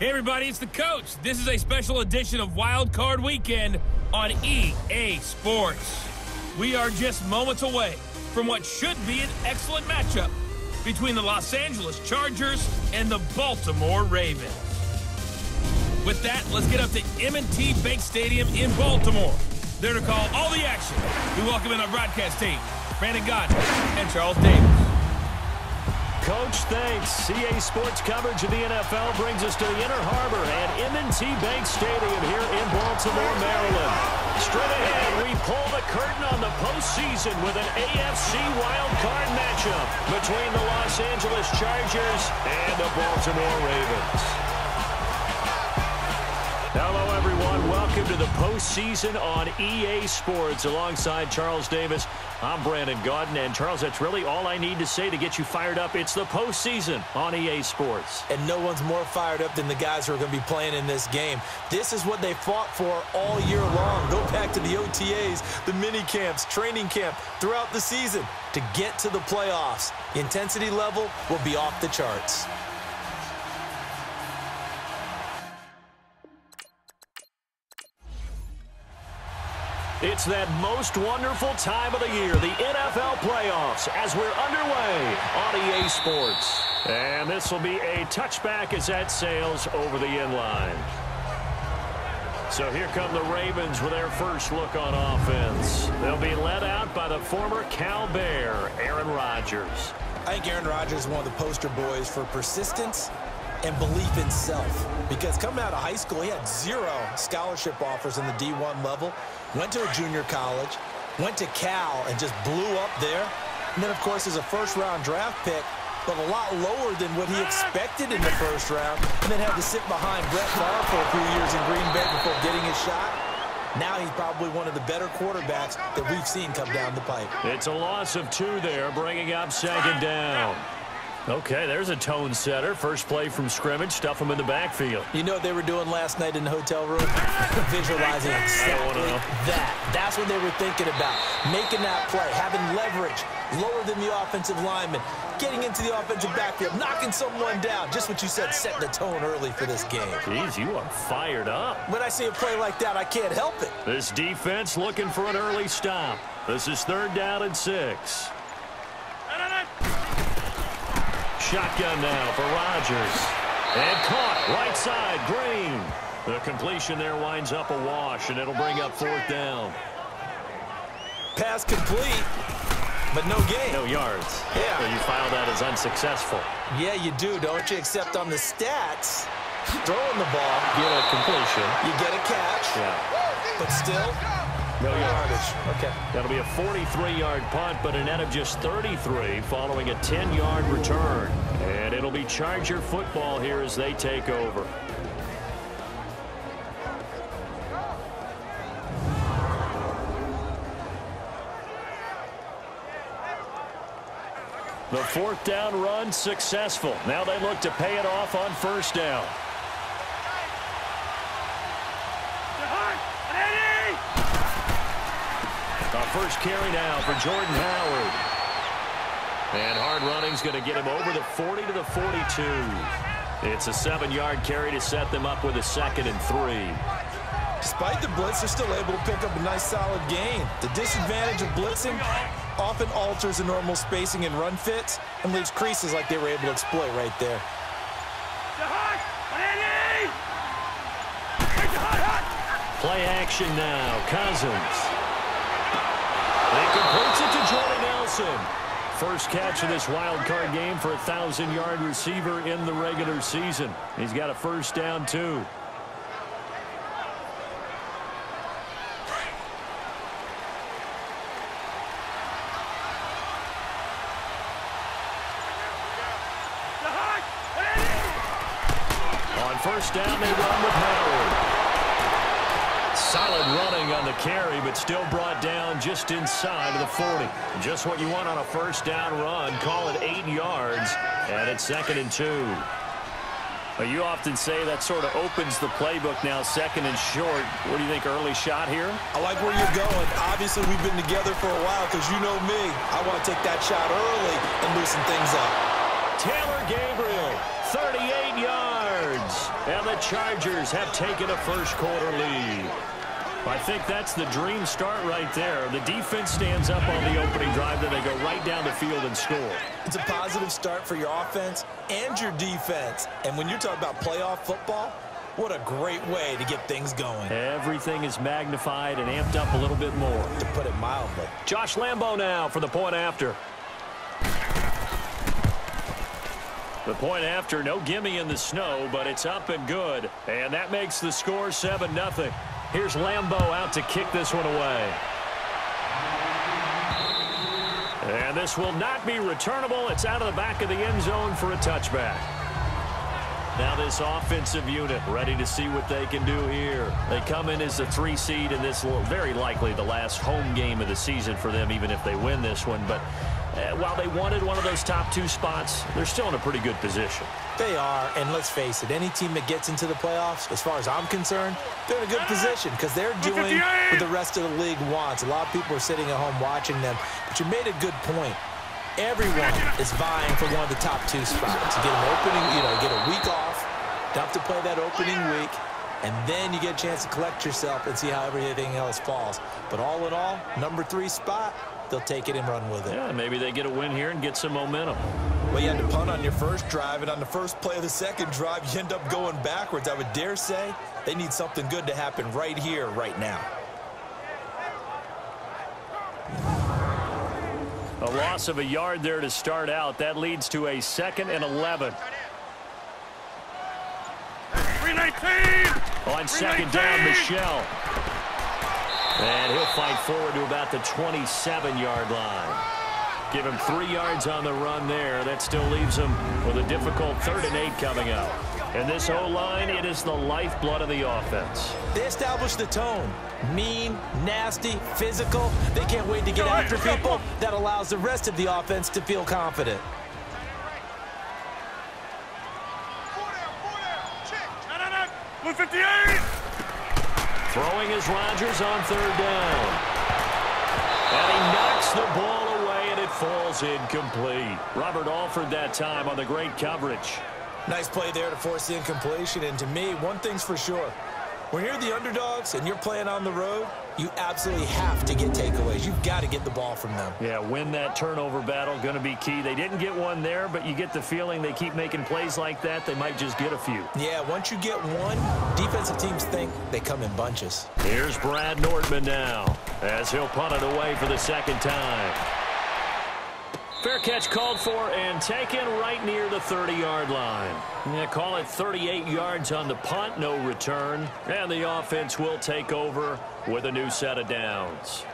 Hey everybody, it's the coach. This is a special edition of Wild Card Weekend on EA Sports. We are just moments away from what should be an excellent matchup between the Los Angeles Chargers and the Baltimore Ravens. With that, let's get up to M&T Bank Stadium in Baltimore. There to call all the action. We welcome in our broadcast team, Brandon Godden and Charles Davis. Coach, thanks. CA Sports coverage of the NFL brings us to the Inner Harbor at M&T Bank Stadium here in Baltimore, Maryland. Straight ahead, we pull the curtain on the postseason with an AFC wildcard matchup between the Los Angeles Chargers and the Baltimore Ravens. Hello, everyone. Welcome to the postseason on EA Sports. Alongside Charles Davis, I'm Brandon Godden. And, Charles, that's really all I need to say to get you fired up. It's the postseason on EA Sports. And no one's more fired up than the guys who are going to be playing in this game. This is what they fought for all year long. Go back to the OTAs, the mini camps, training camp, throughout the season to get to the playoffs. The intensity level will be off the charts. It's that most wonderful time of the year, the NFL playoffs, as we're underway on EA Sports. And this will be a touchback as that sails over the end line. So here come the Ravens with their first look on offense. They'll be led out by the former Cal Bear, Aaron Rodgers. I think Aaron Rodgers is one of the poster boys for persistence and belief in self. Because coming out of high school, he had 0 scholarship offers in the D1 level. Went to a junior college, went to Cal, and just blew up there. And then, of course, as a first-round draft pick, but a lot lower than what he expected in the first round, and then had to sit behind Brett Favre for a few years in Green Bay before getting his shot. Now he's probably one of the better quarterbacks that we've seen come down the pipe. It's a loss of 2 there, bringing up second down. Okay, there's a tone setter. First play from scrimmage, stuff him in the backfield. You know what they were doing last night in the hotel room? Visualizing exactly that. That's what they were thinking about. Making that play, having leverage, lower than the offensive lineman, getting into the offensive backfield, knocking someone down. Just what you said, setting the tone early for this game. Jeez, you are fired up. When I see a play like that, I can't help it. This defense looking for an early stop. This is 3rd down and 6. Shotgun now for Rodgers. And caught right side, Green. The completion there winds up a wash, and it'll bring up 4th down. Pass complete, but no gain. No yards. Yeah. So you file that as unsuccessful. Yeah, you do, don't you? Except on the stats, throwing the ball. Get a completion. You get a catch. Yeah. But still, no yardage. Okay. That'll be a 43-yard punt, but a net of just 33 following a 10-yard return. And it'll be Charger football here as they take over. The 4th down run successful. Now they look to pay it off on 1st down. Our first carry now for Jordan Howard. And hard running's going to get him over the 40 to the 42. It's a 7-yard carry to set them up with a 2nd and 3. Despite the blitz, they're still able to pick up a nice solid gain. The disadvantage of blitzing often alters the normal spacing and run fits and leaves creases like they were able to exploit right there. Play action now. Cousins. He completes it to Jordan Nelson. First catch of this wild card game for a 1,000-yard receiver in the regular season. He's got a 1st down, too. On 1st down, they run with Howard. Solid running on the carry, but still brought down just inside of the 40. Just what you want on a 1st down run. Call it 8 yards, and it's 2nd and 2. Well, you often say that sort of opens the playbook now, 2nd and short. What do you think, early shot here? I like where you're going. Obviously, we've been together for a while because you know me. I want to take that shot early and loosen things up. Taylor Gabriel, 38 yards. yards. And the Chargers have taken a first-quarter lead. I think that's the dream start right there. The defense stands up on the opening drive, then they go right down the field and score. It's a positive start for your offense and your defense. And when you're talking about playoff football, what a great way to get things going. Everything is magnified and amped up a little bit more, to put it mildly. Josh Lambo now for the point after. The point after, no gimme in the snow, but it's up and good. And that makes the score 7-0. Here's Lambo out to kick this one away. And this will not be returnable. It's out of the back of the end zone for a touchback. Now this offensive unit ready to see what they can do here. They come in as the 3 seed, and this will very likely the last home game of the season for them, even if they win this one. But while they wanted one of those top 2 spots, they're still in a pretty good position. They are, and let's face it, any team that gets into the playoffs, as far as I'm concerned, they're in a good position because they're doing what the rest of the league wants. A lot of people are sitting at home watching them, but you made a good point. Everyone is vying for one of the top 2 spots. You get an opening, get a week off, don't have to play that opening week, and then you get a chance to collect yourself and see how everything else falls. But all in all, number 3 spot, they'll take it and run with it. Yeah, maybe they get a win here and get some momentum. Well, you had to punt on your first drive, and on the first play of the second drive, you end up going backwards. I would dare say they need something good to happen right here, right now. A loss of a yard there to start out. That leads to a 2nd and 11. 319! On second down, Michelle. And he'll fight forward to about the 27-yard line. Give him 3 yards on the run there. That still leaves him with a difficult 3rd and 8 coming up. And this O-line, it is the lifeblood of the offense. They established the tone. Mean, nasty, physical. They can't wait to get after people. That allows the rest of the offense to feel confident. Throwing is Rodgers on 3rd down. And he knocks the ball away, and it falls incomplete. Robert Alford that time on the great coverage. Nice play there to force the incompletion. And to me, one thing's for sure. When you're the underdogs and you're playing on the road, you absolutely have to get takeaways. You've got to get the ball from them. Yeah, win that turnover battle, going to be key. They didn't get one there, but you get the feeling they keep making plays like that, they might just get a few. Yeah, once you get one, defensive teams think they come in bunches. Here's Brad Nordman now, as he'll punt it away for the 2nd time. Fair catch called for and taken right near the 30-yard line. Yeah, call it 38 yards on the punt, no return. And the offense will take over with a new set of downs.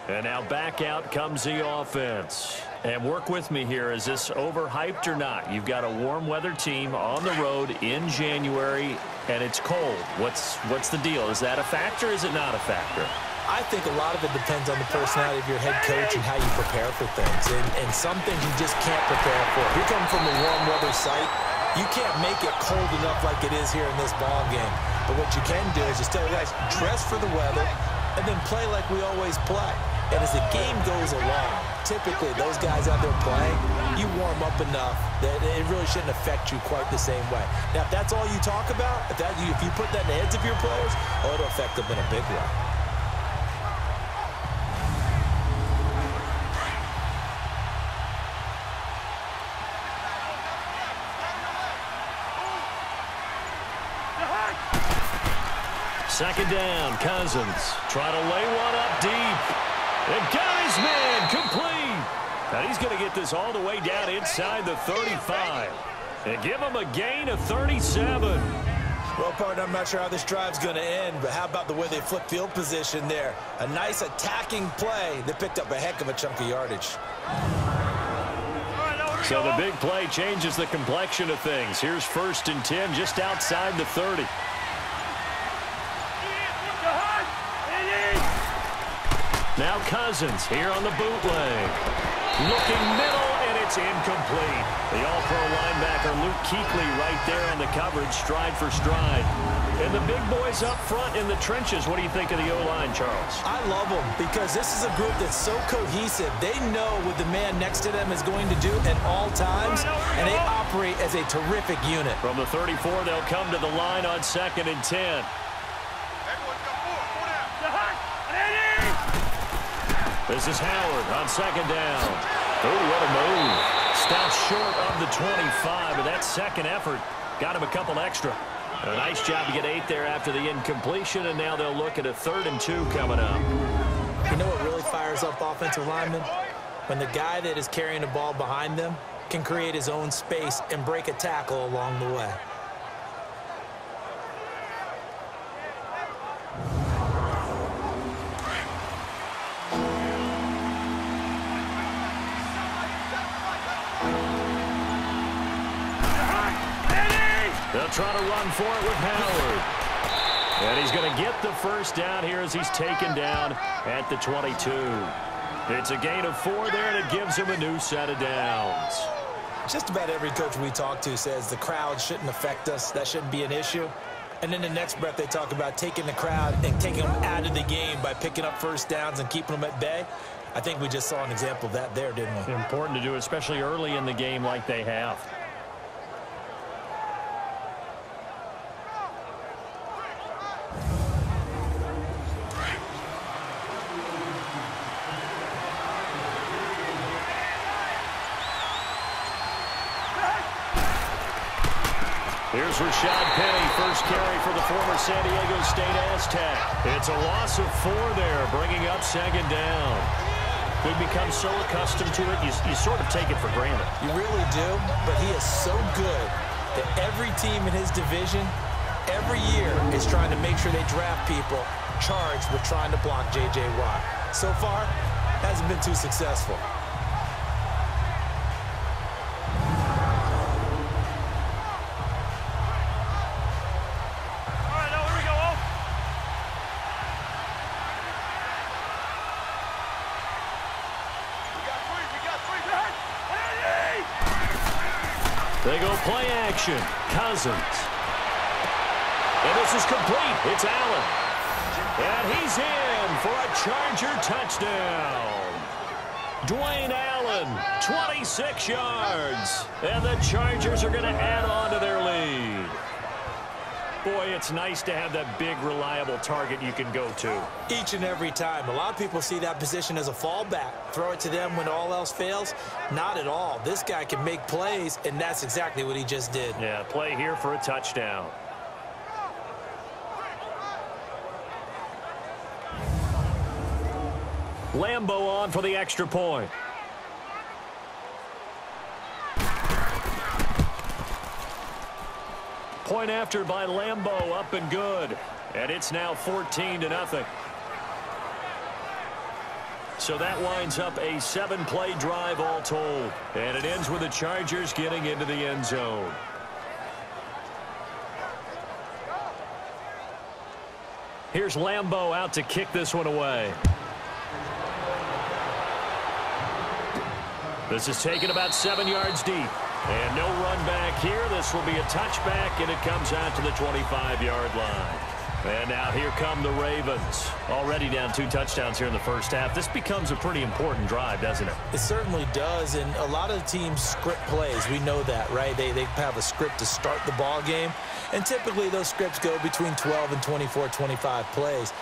And now back out comes the offense. And work with me here. Is this overhyped or not? You've got a warm weather team on the road in January, and it's cold. What's the deal? Is that a factor or is it not a factor? I think a lot of it depends on the personality of your head coach and how you prepare for things. And some things you just can't prepare for. If you're coming from a warm weather site, you can't make it cold enough like it is here in this ball game. But what you can do is just tell the guys, dress for the weather, and then play like we always play. And as the game goes along, typically those guys out there playing, you warm up enough that it really shouldn't affect you quite the same way. Now, if that's all you talk about, if you put that in the heads of your players, it'll affect them in a big way. Second down, Cousins trying to lay one up deep. And got his man complete. And he's going to get this all the way down inside the 35. And give him a gain of 37. Well, partner, I'm not sure how this drive's going to end, but how about the way they flip field position there? A nice attacking play. They picked up a heck of a chunk of yardage. So the big play changes the complexion of things. Here's 1st and 10 just outside the 30. Now Cousins here on the bootleg. Looking middle, and it's incomplete. The All-Pro linebacker Luke Kuechly right there on the coverage, stride for stride. And the big boys up front in the trenches, what do you think of the O-line, Charles? I love them because this is a group that's so cohesive. They know what the man next to them is going to do at all times, and they operate as a terrific unit. From the 34, they'll come to the line on 2nd and 10. This is Howard on 2nd down. Oh, what a move. Stopped short of the 25, but that second effort got him a couple extra. A nice job to get 8 there after the incompletion, and now they'll look at a 3rd and 2 coming up. You know what really fires up offensive linemen? When the guy that is carrying the ball behind them can create his own space and break a tackle along the way. They'll try to run for it with Howard. And he's going to get the first down here as he's taken down at the 22. It's a gain of 4 there, and it gives him a new set of downs. Just about every coach we talk to says the crowd shouldn't affect us. That shouldn't be an issue. And in the next breath, they talk about taking the crowd and taking them out of the game by picking up first downs and keeping them at bay. I think we just saw an example of that there, didn't we? Important to do, especially early in the game like they have. Here's Rashad Penny, first carry for the former San Diego State Aztec. It's a loss of 4 there, bringing up 2nd down. We become so accustomed to it, you sort of take it for granted. You really do, but he is so good that every team in his division, every year, is trying to make sure they draft people charged with trying to block J.J. Watt. So far, hasn't been too successful. They go play action. Cousins. And this is complete. It's Allen. And he's in for a Charger touchdown. Dwayne Allen, 26 yards. And the Chargers are going to add on to their lead. Boy, it's nice to have that big, reliable target you can go to. Each and every time. A lot of people see that position as a fallback. Throw it to them when all else fails. Not at all. This guy can make plays, and that's exactly what he just did. Yeah, play here for a touchdown. Lambo on for the extra point. Point after by Lambo, up and good. And it's now 14-0. So that winds up a 7-play drive all told. And it ends with the Chargers getting into the end zone. Here's Lambo out to kick this one away. This is taken about 7 yards deep. And no run back here. This will be a touchback, and it comes out to the 25-yard line. And now here come the Ravens. Already down 2 touchdowns here in the first half. This becomes a pretty important drive, doesn't it? It certainly does, and a lot of teams script plays. We know that, right? They have a script to start the ball game, and typically those scripts go between 12 and 24, 25 plays.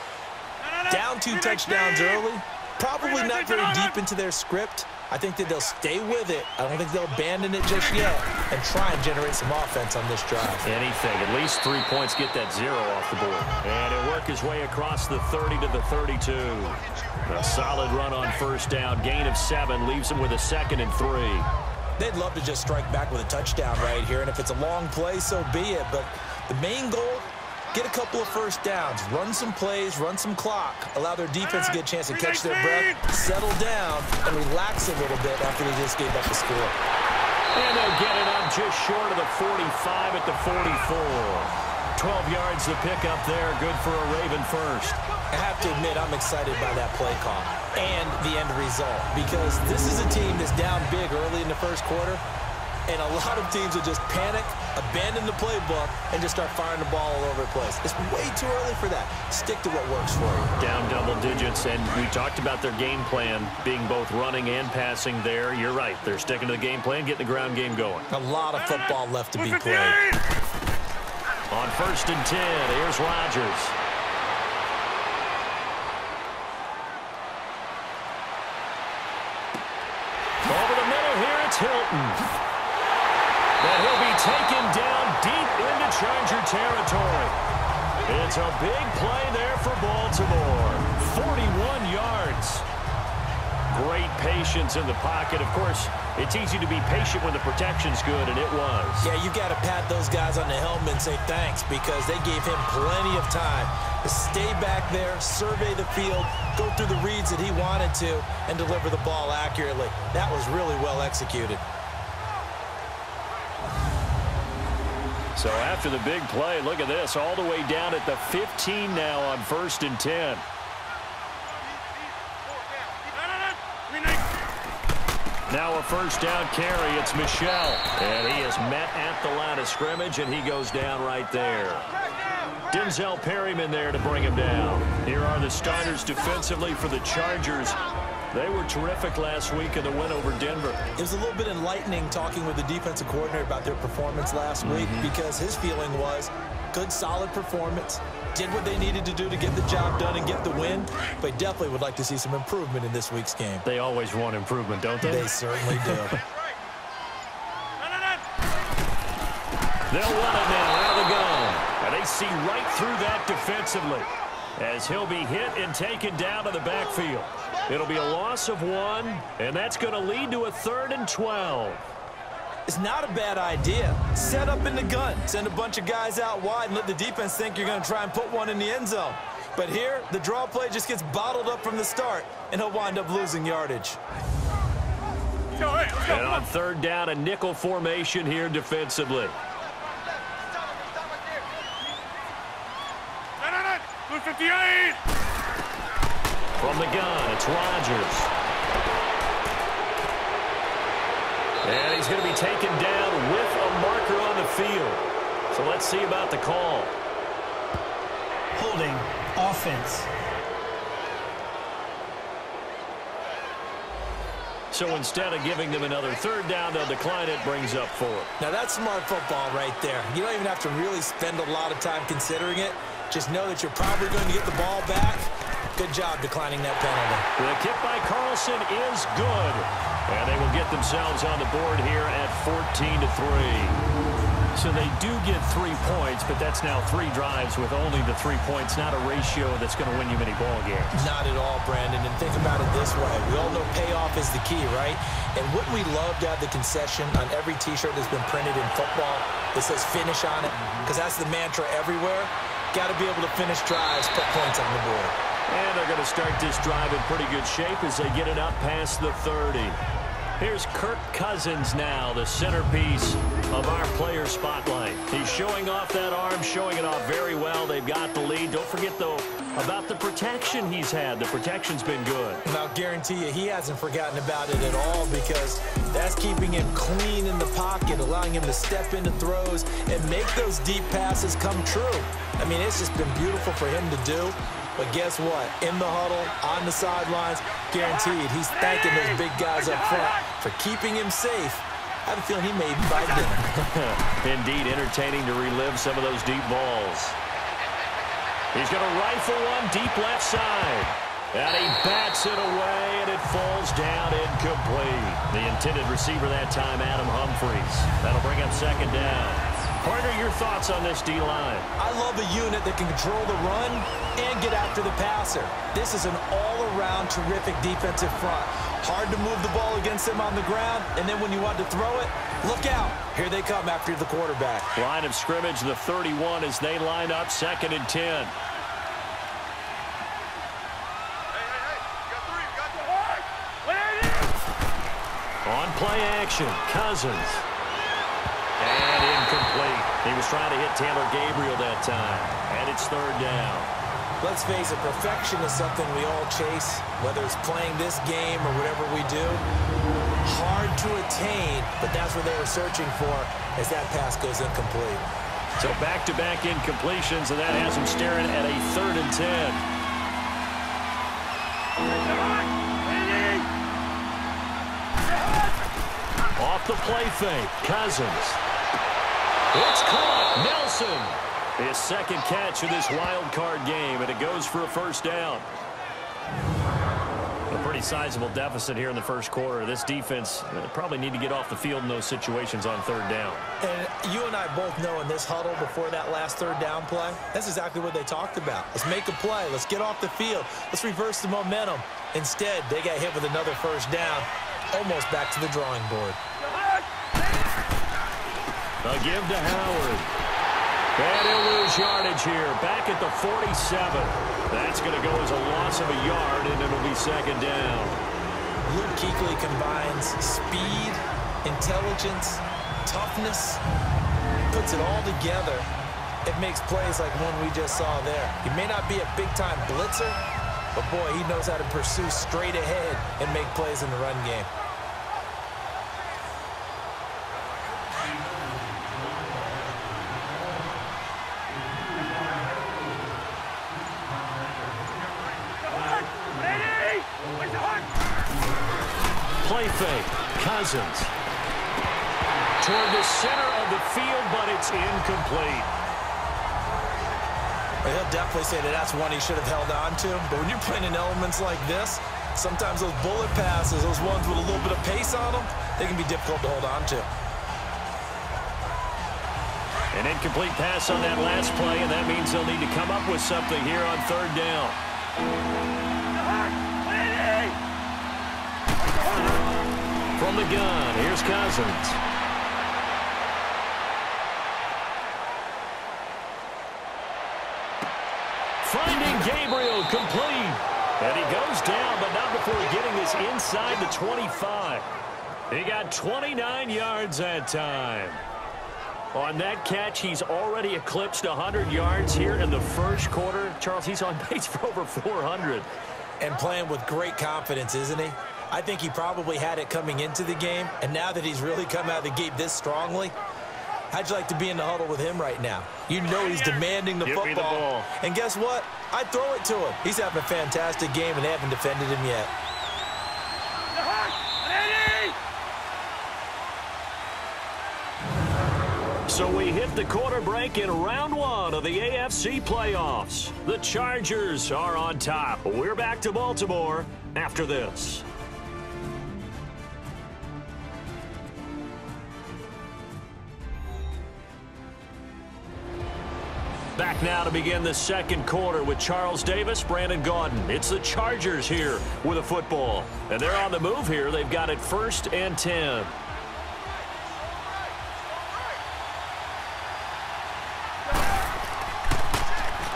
Down 2 touchdowns early, probably not very deep into their script. I think that they'll stay with it. I don't think they'll abandon it just yet and try and generate some offense on this drive. Anything. At least 3 points, get that 0 off the board. And he'll work his way across the 30 to the 32. A solid run on first down. Gain of 7 leaves him with a 2nd and 3. They'd love to just strike back with a touchdown right here. And if it's a long play, so be it. But the main goal, get a couple of first downs, run some plays, run some clock, allow their defense to get a chance to catch their breath, settle down, and relax a little bit after they just gave up the score. And they'll get it up just short of the 45 at the 44. 12 yards to pick up there. Good for a Raven first. I have to admit, I'm excited by that play call and the end result, because this is a team that's down big early in the first quarter, and a lot of teams will just panic, abandon the playbook, and just start firing the ball all over the place. It's way too early for that. Stick to what works for you. Down double digits, and we talked about their game plan being both running and passing there. You're right. They're sticking to the game plan, getting the ground game going. A lot of football left to be played. On 1st and 10, here's Rodgers. Over the middle here, it's Hilton. And he'll be taken down deep into Charger territory. It's a big play there for Baltimore. 41 yards. Great patience in the pocket. Of course, it's easy to be patient when the protection's good, and it was. Yeah, you got to pat those guys on the helmet and say thanks, because they gave him plenty of time to stay back there, survey the field, go through the reads that he wanted to, and deliver the ball accurately. That was really well executed. So after the big play, look at this, all the way down at the 15 now on 1st and 10. Now a first down carry, it's Michel. And he is met at the line of scrimmage, and he goes down right there. Denzel Perryman there to bring him down. Here are the starters defensively for the Chargers. They were terrific last week in the win over Denver. It was a little bit enlightening talking with the defensive coordinator about their performance last week, because his feeling was good, solid performance, did what they needed to do to get the job done and get the win, but definitely would like to see some improvement in this week's game. They always want improvement, don't they? They certainly do. They'll run it now out of the gun. And they see right through that defensively as he'll be hit and taken down to the backfield. It'll be a loss of 1, and that's going to lead to a 3rd and 12. It's not a bad idea. Set up in the gun. Send a bunch of guys out wide and let the defense think you're going to try and put one in the end zone. But here, the draw play just gets bottled up from the start, and he'll wind up losing yardage. And on 3rd down, a nickel formation here defensively. From the gun, it's Rodgers. And he's going to be taken down with a marker on the field. So let's see about the call. Holding offense. So instead of giving them another 3rd down, they'll decline it, brings up 4. Now that's smart football right there. You don't even have to really spend a lot of time considering it. Just know that you're probably going to get the ball back. Good job declining that penalty. The kick by Carlson is good. And they will get themselves on the board here at 14-3. So they do get 3 points, but that's now 3 drives with only the 3 points, not a ratio that's going to win you many ball games. Not at all, Brandon. And think about it this way. We all know payoff is the key, right? And wouldn't we love to have the concession on every T-shirt that's been printed in football that says finish on it? Because that's the mantra everywhere. Got to be able to finish drives, put points on the board. And they're going to start this drive in pretty good shape as they get it up past the 30. Here's Kirk Cousins now, the centerpiece of our player spotlight. He's showing off that arm, showing it off very well. They've got the lead. Don't forget, though, about the protection he's had. The protection's been good. And I'll guarantee you he hasn't forgotten about it at all, because that's keeping him clean in the pocket, allowing him to step into throws and make those deep passes come true. I mean, it's just been beautiful for him to do. But guess what? In the huddle, on the sidelines, guaranteed he's thanking those big guys up front for keeping him safe. I have a feeling he may even buy dinner. Indeed, entertaining to relive some of those deep balls. He's going to rifle one deep left side. And he bats it away, and it falls down incomplete. The intended receiver that time, Adam Humphries. That'll bring up 2nd down. Partner, your thoughts on this D-line? I love a unit that can control the run and get after the passer. This is an all-around terrific defensive front. Hard to move the ball against them on the ground, and then when you want to throw it, look out. Here they come after the quarterback. Line of scrimmage, the 31 as they line up, 2nd and 10. On play action, Cousins. And incomplete. He was trying to hit Taylor Gabriel that time. And it's third down. Let's face it, perfection is something we all chase, whether it's playing this game or whatever we do. Hard to attain, but that's what they were searching for as that pass goes incomplete. So back-to-back incompletions, and that has him staring at a 3rd and 10. Off the play fake, Cousins. It's caught. Nelson. His second catch of this wild card game, and it goes for a first down. A pretty sizable deficit here in the first quarter. This defense probably need to get off the field in those situations on 3rd down. And you and I both know in this huddle before that last 3rd down play, that's exactly what they talked about. Let's make a play. Let's get off the field. Let's reverse the momentum. Instead, they got hit with another first down, almost back to the drawing board. A give to Howard. And he'll lose yardage here. Back at the 47. That's going to go as a loss of a yard, and it'll be 2nd down. Luke Kuechly combines speed, intelligence, toughness, puts it all together. It makes plays like one we just saw there. He may not be a big-time blitzer, but, boy, he knows how to pursue straight ahead and make plays in the run game. Play fake. Cousins. Toward the center of the field, but it's incomplete. He'll definitely say that that's one he should have held on to. But when you're playing in elements like this, sometimes those bullet passes, those ones with a little bit of pace on them, they can be difficult to hold on to. An incomplete pass on that last play, and that means they'll need to come up with something here on 3rd down. From the gun, here's Cousins. Finding Gabriel, complete. And he goes down, but not before getting this inside the 25. He got 29 yards that time. On that catch, he's already eclipsed 100 yards here in the first quarter. Charles, he's on pace for over 400. And playing with great confidence, isn't he? I think he probably had it coming into the game, and now that he's really come out of the gate this strongly, how'd you like to be in the huddle with him right now? You know he's demanding the football. Give me the ball. And guess what? I'd throw it to him. He's having a fantastic game, and they haven't defended him yet. So we hit the quarter break in round 1 of the AFC playoffs. The Chargers are on top. We're back to Baltimore after this. Back now to begin the second quarter with Charles Davis, Brandon Gaudin. It's the Chargers here with a football. And they're on the move here. They've got it 1st and 10.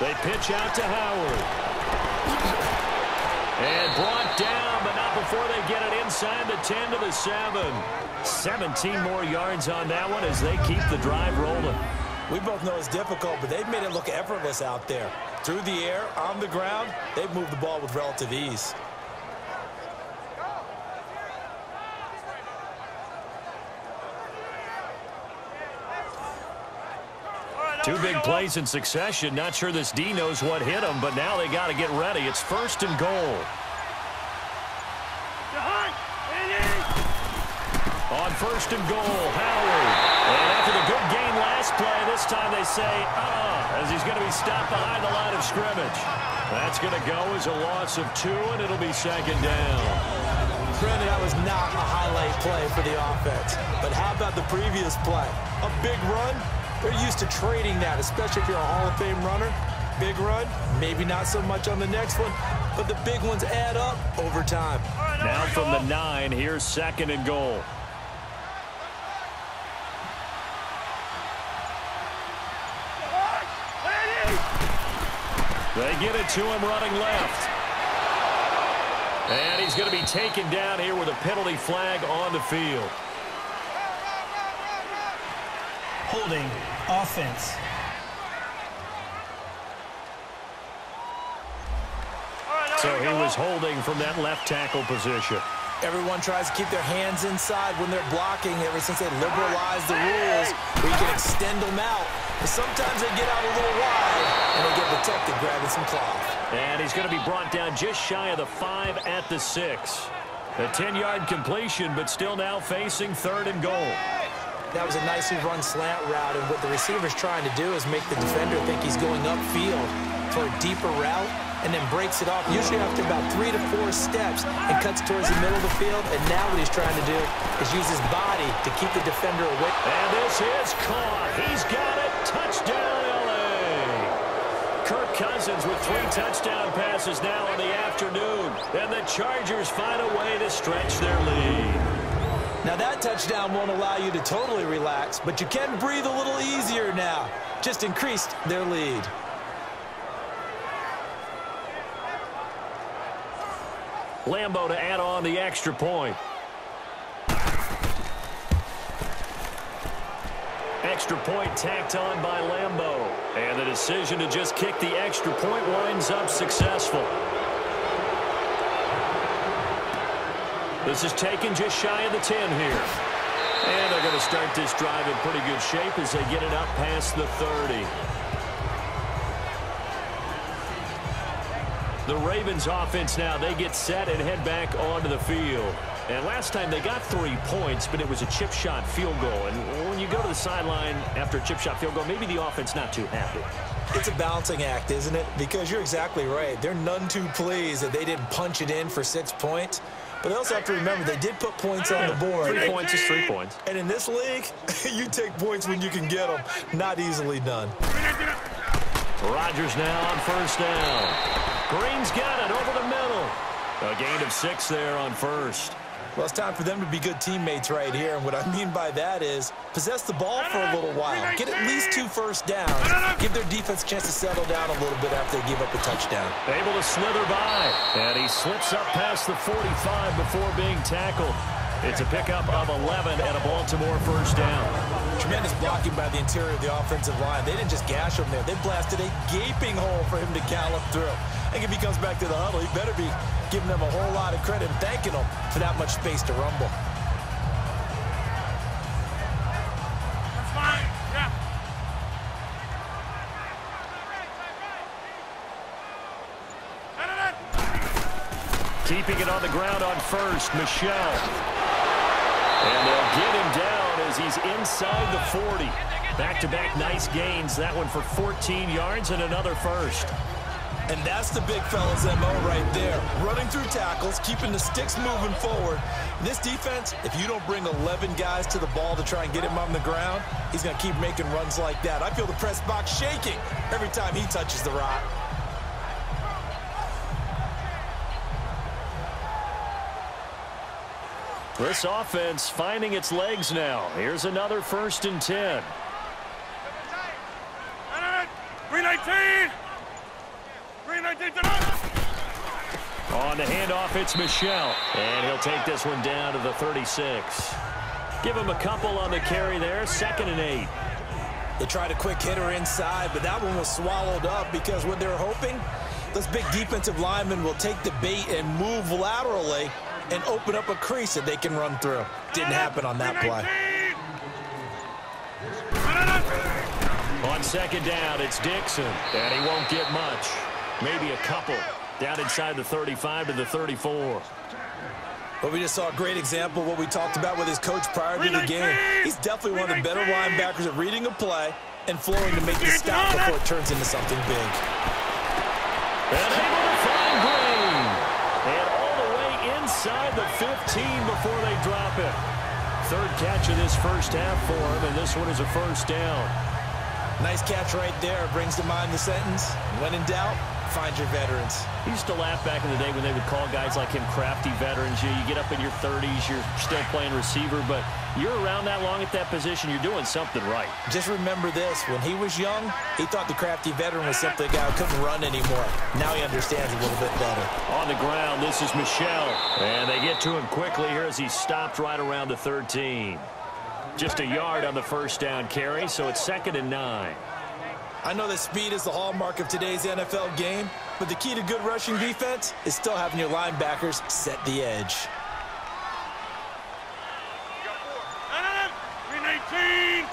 They pitch out to Howard. And brought down, but not before they get it inside the 10 to the 7. 17 more yards on that one as they keep the drive rolling. We both know it's difficult, but they've made it look effortless out there. Through the air, on the ground, they've moved the ball with relative ease. Two big plays in succession. Not sure this D knows what hit him, but now they got to get ready. It's 1st and goal. On 1st and goal, Howard. And after the good game last play, this time they say, as he's going to be stopped behind the line of scrimmage. That's going to go as a loss of 2, and it'll be 2nd down. Brandon, that was not a highlight play for the offense. But how about the previous play? A big run? They're used to trading that, especially if you're a Hall of Fame runner. Big run, maybe not so much on the next one, but the big ones add up over time. Now from the 9, here's 2nd and goal. They get it to him running left. And he's going to be taken down here with a penalty flag on the field. holding offense. So he was holding from that left tackle position. Everyone tries to keep their hands inside when they're blocking ever since they liberalized the rules where you can extend them out. But sometimes they get out a little wide and they get protected grabbing some cloth. And he's going to be brought down just shy of the 5 at the 6. A 10-yard completion, but still now facing 3rd and goal. That was a nicely run slant route, and what the receiver's trying to do is make the defender think he's going upfield for a deeper route, and then breaks it off, usually after about 3 to 4 steps, and cuts towards the middle of the field. And now what he's trying to do is use his body to keep the defender away. And this is caught. He's got it. Touchdown, L.A. Kirk Cousins with 3 touchdown passes now in the afternoon. And the Chargers find a way to stretch their lead. Now that touchdown won't allow you to totally relax, but you can breathe a little easier now. Just increased their lead. Lambo to add on the extra point. Extra point tacked on by Lambo. And the decision to just kick the extra point winds up successful. This is taken just shy of the 10 here. And they're going to start this drive in pretty good shape as they get it up past the 30. The Ravens offense now, they get set and head back onto the field. And last time they got 3 points, but it was a chip shot field goal. And when you go to the sideline after a chip shot field goal, maybe the offense not too happy. It's a balancing act, isn't it? Because you're exactly right. They're none too pleased that they didn't punch it in for 6 points. But they also have to remember they did put points on the board. 3 points is 3 points. And in this league, you take points when you can get them. Not easily done. Rodgers now on 1st down. Green's got it over the middle. A gain of 6 there on 1st. Well, it's time for them to be good teammates right here. And what I mean by that is possess the ball for a little while. Get at least 2 first downs. Give their defense a chance to settle down a little bit after they give up a touchdown. Able to slither by. And he slips up past the 45 before being tackled. It's a pickup of 11 and a Baltimore 1st down. Tremendous blocking by the interior of the offensive line. They didn't just gash him there. They blasted a gaping hole for him to gallop through. I think if he comes back to the huddle, he better be giving them a whole lot of credit and thanking them for that much space to rumble. That's fine. Yeah. Keeping it on the ground on 1st, Michelle. And they'll get him down as he's inside the 40. Back-to-back nice gains. That one for 14 yards and another 1st. And that's the big fella's MO right there. Running through tackles, keeping the sticks moving forward. This defense, if you don't bring 11 guys to the ball to try and get him on the ground, he's going to keep making runs like that. I feel the press box shaking every time he touches the rock. This offense finding its legs now. Here's another 1st and 10. 319. 319 On the handoff, it's Michelle. And he'll take this one down to the 36. Give him a couple on the carry there. 2nd and 8. They tried a quick hitter inside, but that one was swallowed up because what they're hoping, those big defensive linemen will take the bait and move laterally and open up a crease that they can run through. Didn't happen on that play. On 2nd down, it's Dixon. And he won't get much. Maybe a couple. Down inside the 35 to the 34. But we just saw a great example of what we talked about with his coach prior to the game. He's definitely one of the better linebackers at reading a play and flowing to make the stop before it turns into something big. And able to find Green. And all the way inside the 15 before they drop it. 3rd catch of this 1st half for him, and this one is a 1st down. Nice catch right there. Brings to mind the sentence, when in doubt, find your veterans. He used to laugh back in the day when they would call guys like him crafty veterans. You get up in your 30s, you're still playing receiver, but you're around that long at that position, you're doing something right. Just remember this. When he was young, he thought the crafty veteran was simply a guy who couldn't run anymore. Now he understands a little bit better. On the ground, this is Michelle. And they get to him quickly here as he stopped right around the 13. Just a yard on the first down carry, so it's 2nd and 9. I know that speed is the hallmark of today's NFL game, but the key to good rushing defense is still having your linebackers set the edge. 319.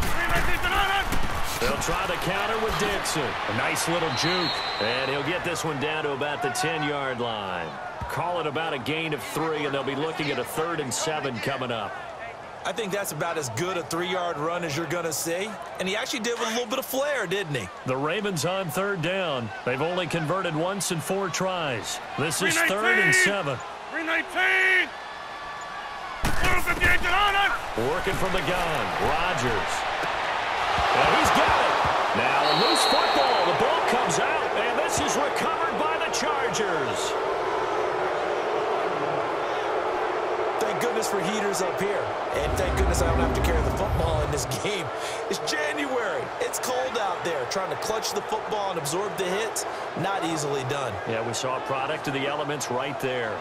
319. They'll try the counter with Dixon. A nice little juke. And he'll get this one down to about the 10-yard line. Call it about a gain of 3, and they'll be looking at a 3rd and 7 coming up. I think that's about as good a 3-yard run as you're going to see. And he actually did with a little bit of flair, didn't he? The Ravens on 3rd down. They've only converted once in 4 tries. This is 3rd and 7. 319. Working from the gun. Rodgers. And he's got it. Now a loose football. The ball comes out, and this is recovered by the Chargers. Thank goodness for heaters up here. And thank goodness I don't have to carry the football in this game. It's January. It's cold out there. Trying to clutch the football and absorb the hits, not easily done. Yeah, we saw a product of the elements right there.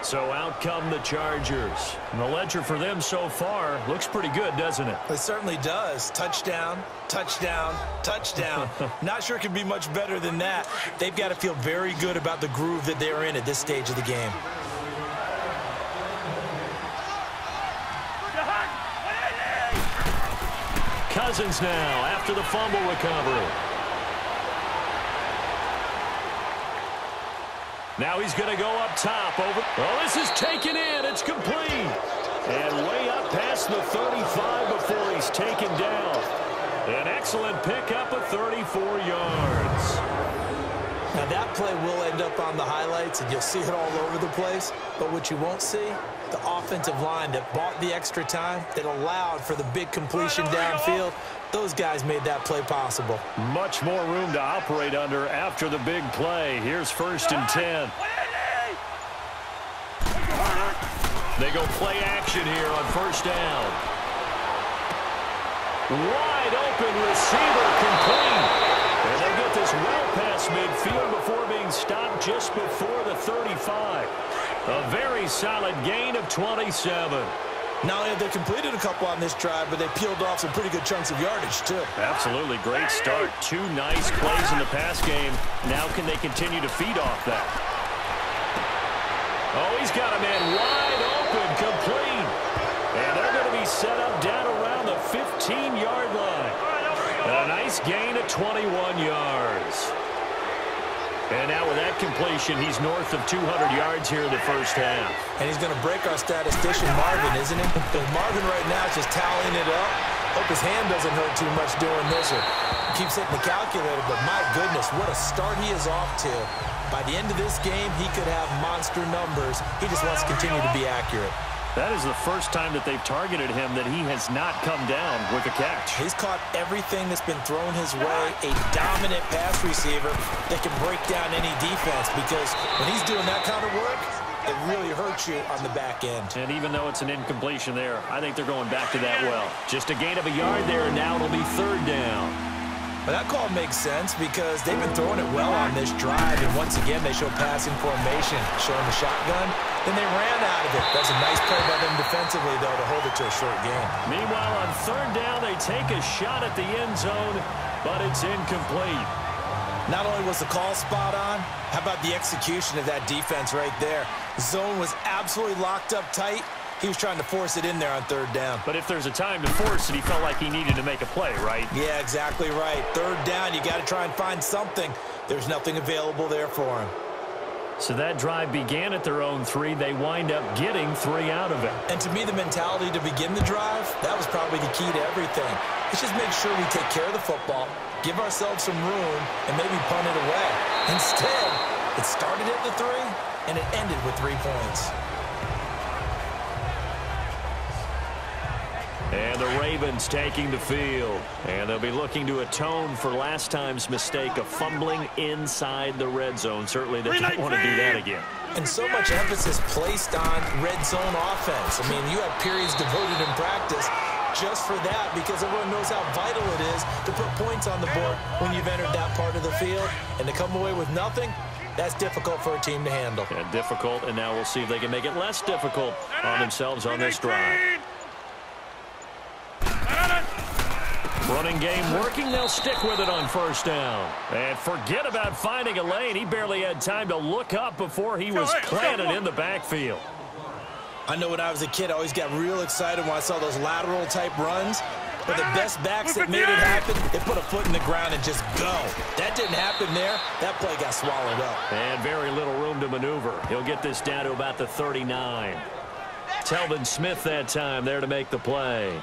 So out come the Chargers. And the ledger for them so far looks pretty good, doesn't it? It certainly does. Touchdown, touchdown, touchdown. Not sure it can be much better than that. They've got to feel very good about the groove that they're in at this stage of the game. Cousins now after the fumble recovery. Now he's going to go up top. Oh, this is taken in. It's complete. And way up past the 35 before he's taken down. An excellent pickup of 34 yards. Now that play will end up on the highlights, and you'll see it all over the place. But what you won't see, the offensive line that bought the extra time, that allowed for the big completion downfield, those guys made that play possible. Much more room to operate under after the big play. Here's 1st and 10. They go play action here on 1st down. Wide open receiver complete. And they get this well past midfield before being stopped just before the 35. A very solid gain of 27. Not only have they completed a couple on this drive, but they peeled off some pretty good chunks of yardage, too. Absolutely. Great start. 2 nice plays in the pass game. Now can they continue to feed off that? Oh, he's got a man wide open, complete. And they're going to be set up down around the 15-yard line. A nice gain of 21 yards. And now with that completion, he's north of 200 yards here in the first half. And he's going to break our statistician, Marvin, isn't he? Because Marvin right now is just tallying it up. Hope his hand doesn't hurt too much doing this. Or keeps hitting the calculator, but my goodness, what a start he is off to. By the end of this game, he could have monster numbers. He just wants to continue to be accurate. That is the first time that they've targeted him that he has not come down with a catch. He's caught everything that's been thrown his way. A dominant pass receiver that can break down any defense, because when he's doing that kind of work, it really hurts you on the back end. And even though it's an incompletion there, I think they're going back to that well. Just a gain of a yard there, and now it'll be 3rd down. But that call makes sense because they've been throwing it well on this drive, and once again they show passing formation, showing the shotgun. Then they ran out of it. That's a nice play by them defensively, though, to hold it to a short game. Meanwhile, on 3rd down, they take a shot at the end zone, but it's incomplete. Not only was the call spot on, how about the execution of that defense right there? Zone was absolutely locked up tight. He was trying to force it in there on 3rd down. But if there's a time to force it, he felt like he needed to make a play, right? Yeah, exactly right. 3rd down, you got to try and find something. There's nothing available there for him. So that drive began at their own 3. They wind up getting 3 out of it. And to me, the mentality to begin the drive, that was probably the key to everything. Let's just make sure we take care of the football, give ourselves some room, and maybe punt it away. Instead, it started at the 3, and it ended with 3 points. And the Ravens taking the field. And they'll be looking to atone for last time's mistake of fumbling inside the red zone. Certainly they don't want to do that again. And so much emphasis placed on red zone offense. I mean, you have periods devoted in practice just for that, because everyone knows how vital it is to put points on the board when you've entered that part of the field. And to come away with nothing, That's difficult for a team to handle. And difficult, and now we'll see if they can make it less difficult on themselves on this drive. Running game working. They'll stick with it on first down. And forget about finding a lane. He barely had time to look up before he was planted in the backfield. I know when I was a kid, I always got real excited when I saw those lateral-type runs. But the best backs that made it happen, they put a foot in the ground and just go. That didn't happen there. That play got swallowed up. And very little room to maneuver. He'll get this down to about the 39. Telvin Smith that time there to make the play.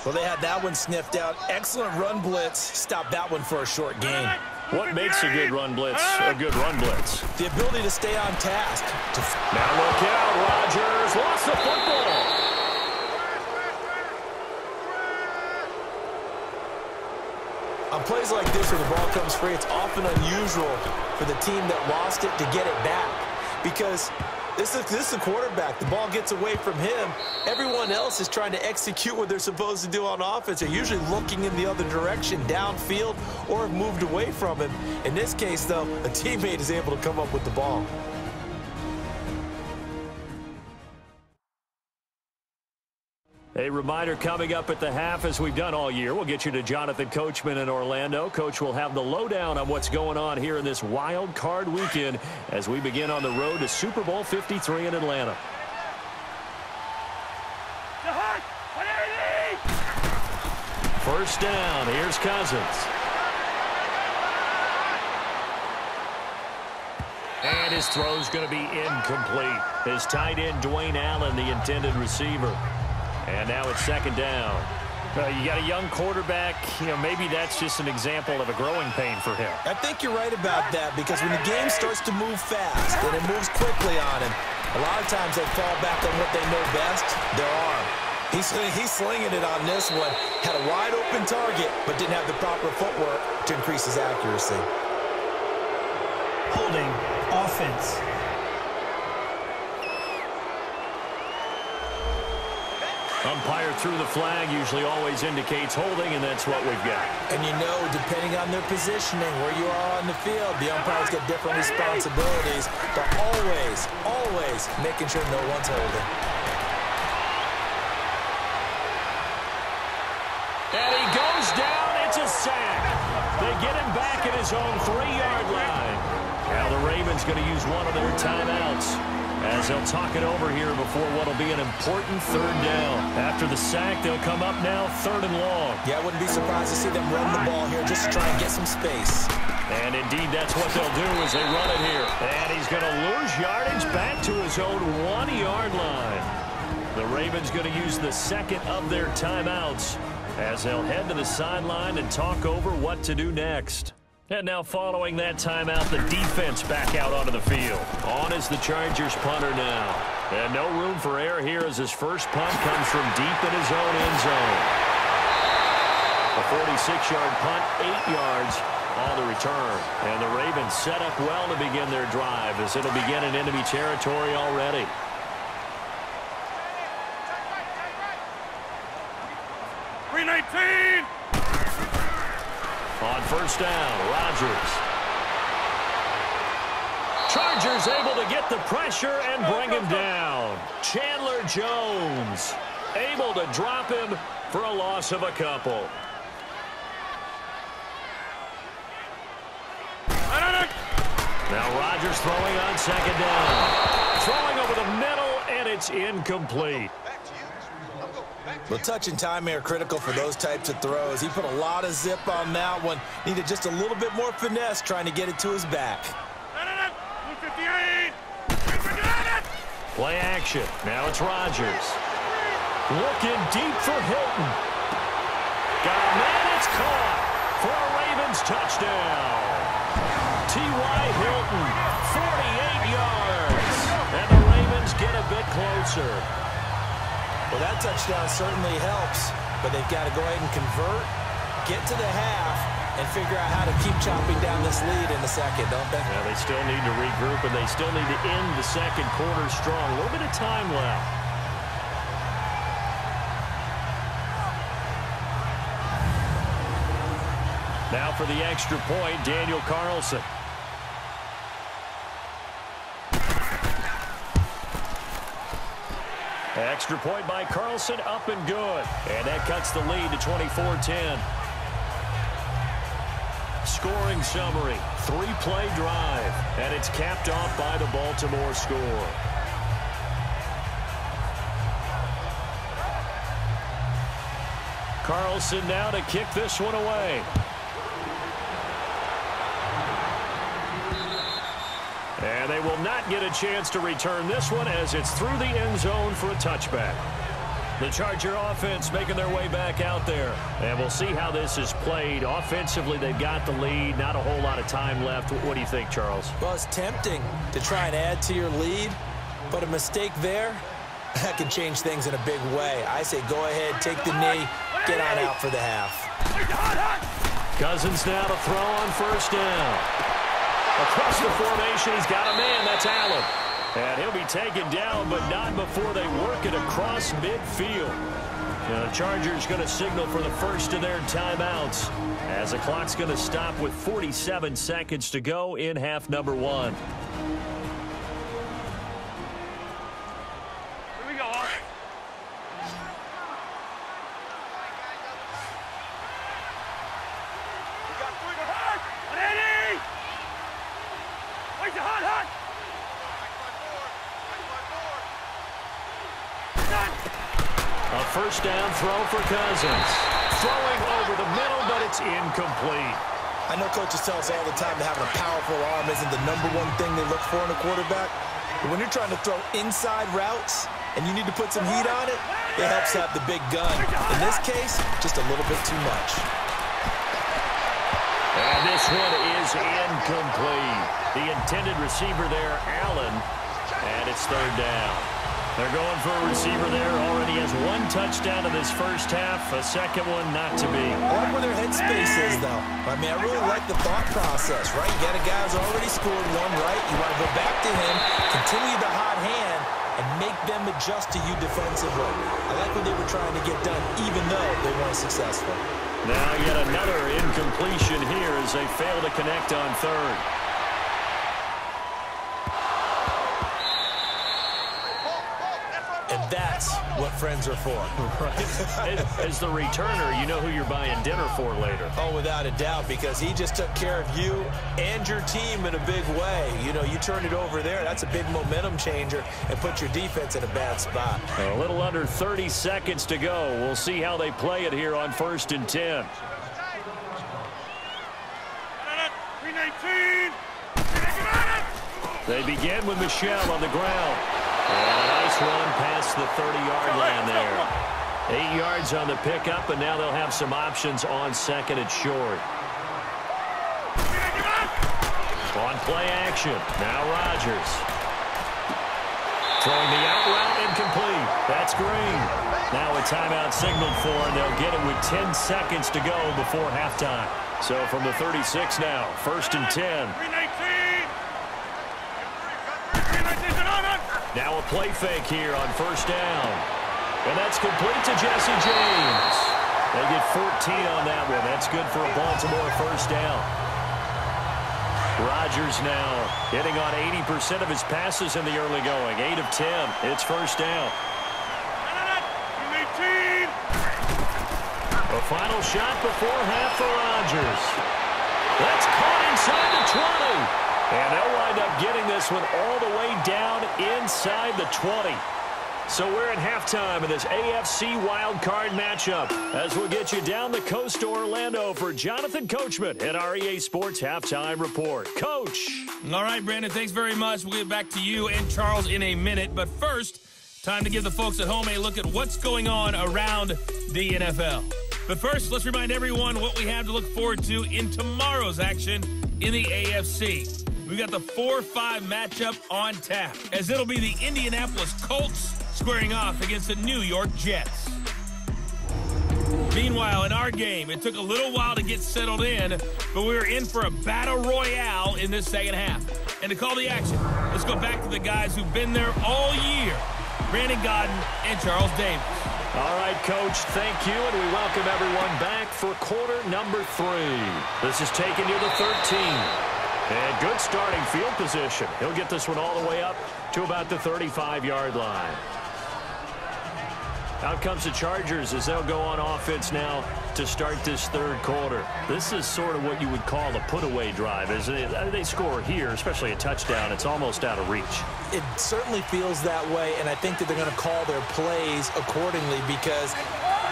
Well, they had that one sniffed out. Excellent run blitz. Stopped that one for a short gain. What makes a good run blitz a good run blitz? The ability to stay on task. Now look out, Rodgers lost the football. On plays like this where the ball comes free, it's often unusual for the team that lost it to get it back. Because this is a quarterback. The ball gets away from him. Everyone else is trying to execute what they're supposed to do on offense. They're usually looking in the other direction, downfield, or have moved away from him. In this case, though, a teammate is able to come up with the ball. A reminder coming up at the half, as we've done all year. We'll get you to Jonathan Coachman in Orlando. Coach will have the lowdown on what's going on here in this wild card weekend as we begin on the road to Super Bowl 53 in Atlanta. First down. Here's Cousins. And his throw's going to be incomplete. His tight end, Dwayne Allen, the intended receiver. And now it's second down. You got a young quarterback. Maybe that's just an example of a growing pain for him. I think you're right about that, because when the game starts to move fast and it moves quickly on him, a lot of times they fall back on what they know best, their arm. He's slinging it on this one. Had a wide open target, but didn't have the proper footwork to increase his accuracy. Holding offense. Umpire through the flag usually always indicates holding, and that's what we've got. And depending on their positioning, where you are on the field, the umpires get different responsibilities, but always making sure no one's holding. And he goes down. It's a sack. They get him back at his own 3-yard line. Now the Ravens going to use one of their timeouts as they'll talk it over here before what will be an important third down. After the sack, they'll come up now 3rd and long. Yeah, I wouldn't be surprised to see them run the ball here just to try and get some space. And indeed, that's what they'll do as they run it here. And he's going to lose yardage back to his own 1-yard line. The Ravens going to use the second of their timeouts as they'll head to the sideline and talk over what to do next. And now following that timeout, the defense back out onto the field. On is the Chargers punter now. And no room for error here as his first punt comes from deep in his own end zone. A 46-yard punt, 8 yards on the return. And the Ravens set up well to begin their drive as it'll begin in enemy territory already. On first down, Rodgers. Chargers able to get the pressure and bring him down. Chandler Jones able to drop him for a loss of a couple. Now Rodgers throwing on second down. Throwing over the middle, and it's incomplete. Well, touch and time are critical for those types of throws. He put a lot of zip on that one. Needed just a little bit more finesse trying to get it to his back. Play action. Now it's Rodgers. Looking deep for Hilton. Got a man. It's caught for a Ravens touchdown. T.Y. Hilton, 48 yards. And the Ravens get a bit closer. Well, that touchdown certainly helps, but they've got to go ahead and convert, get to the half, and figure out how to keep chopping down this lead in the second, don't they? Yeah, they still need to regroup, and they still need to end the second quarter strong. A little bit of time left. Now for the extra point, Daniel Carlson. Extra point by Carlson, up and good. And that cuts the lead to 24-10. Scoring summary, 3-play drive, and it's capped off by the Baltimore score. Carlson now to kick this one away. And they will not get a chance to return this one as it's through the end zone for a touchback. The Charger offense making their way back out there. And we'll see how this is played. Offensively, they've got the lead. Not a whole lot of time left. What do you think, Charles? Well, it's tempting to try and add to your lead, but a mistake there, that can change things in a big way. I say go ahead, take the knee, get on out for the half. Cousins now to throw on first down. Across the formation, he's got a man. That's Allen. And he'll be taken down, but not before they work it across midfield. Now the Chargers going to signal for the first of their timeouts as the clock's going to stop with 47 seconds to go in half number 1. Here we go. We got 180. Wait, hot. A first down throw for Cousins. Throwing over the middle, but it's incomplete. I know coaches tell us all the time that having a powerful arm isn't the #1 thing they look for in a quarterback. But when you're trying to throw inside routes and you need to put some heat on it, it helps have the big gun. In this case, just a little bit too much. And this one is incomplete. The intended receiver there, Allen, and it's third down. They're going for a receiver there. Already has 1 touchdown in this first half. A second one not to be. I like where their headspace is, though. I mean, I really like the thought process, right? You got a guy who's already scored one, right? You want to go back to him, continue the hot hand, and make them adjust to you defensively. I like what they were trying to get done, even though they weren't successful. Now yet another incompletion here as they fail to connect on third. And that's what friends are for. Right. As the returner, you know who you're buying dinner for later. Oh, without a doubt, because he just took care of you and your team in a big way. You know, you turn it over there, that's a big momentum changer and put your defense in a bad spot. A little under 30 seconds to go. We'll see how they play it here on 1st and 10. 319. They begin with Michelle on the ground. And a nice run past the 30-yard line there. 8 yards on the pickup, and now they'll have some options on second and short. On play action, now Rodgers. Throwing the out route incomplete. That's Green. Now a timeout signaled for, and they'll get it with 10 seconds to go before halftime. So from the 36 now, 1st and 10. 319. Now a play fake here on first down. And that's complete to Jesse James. They get 14 on that one. That's good for a Baltimore first down. Rodgers now hitting on 80% of his passes in the early going. 8 of 10. It's first down. 319. A final shot before half for Rodgers. That's caught inside the 20. And they'll wind up getting this one all the way down inside the 20. So we're at halftime in this AFC wildcard matchup as we'll get you down the coast to Orlando for Jonathan Coachman at our EA Sports Halftime Report. Coach. All right, Brandon, thanks very much. We'll get back to you and Charles in a minute. But first, time to give the folks at home a look at what's going on around the NFL. But first, let's remind everyone what we have to look forward to in tomorrow's action in the AFC. We've got the 4-5 matchup on tap, as it'll be the Indianapolis Colts squaring off against the New York Jets. Meanwhile, in our game, it took a little while to get settled in, but we were in for a battle royale in this second half. And to call the action, let's go back to the guys who've been there all year, Brandon Godden and Charles Davis. All right, Coach, thank you, and we welcome everyone back for quarter number 3. This is taking you to 13. And good starting field position. He'll get this one all the way up to about the 35-yard line. Out comes the Chargers as they'll go on offense now to start this third quarter. This is sort of what you would call a put-away drive, isn't it? They score here, especially a touchdown. It's almost out of reach. It certainly feels that way, and I think that they're going to call their plays accordingly because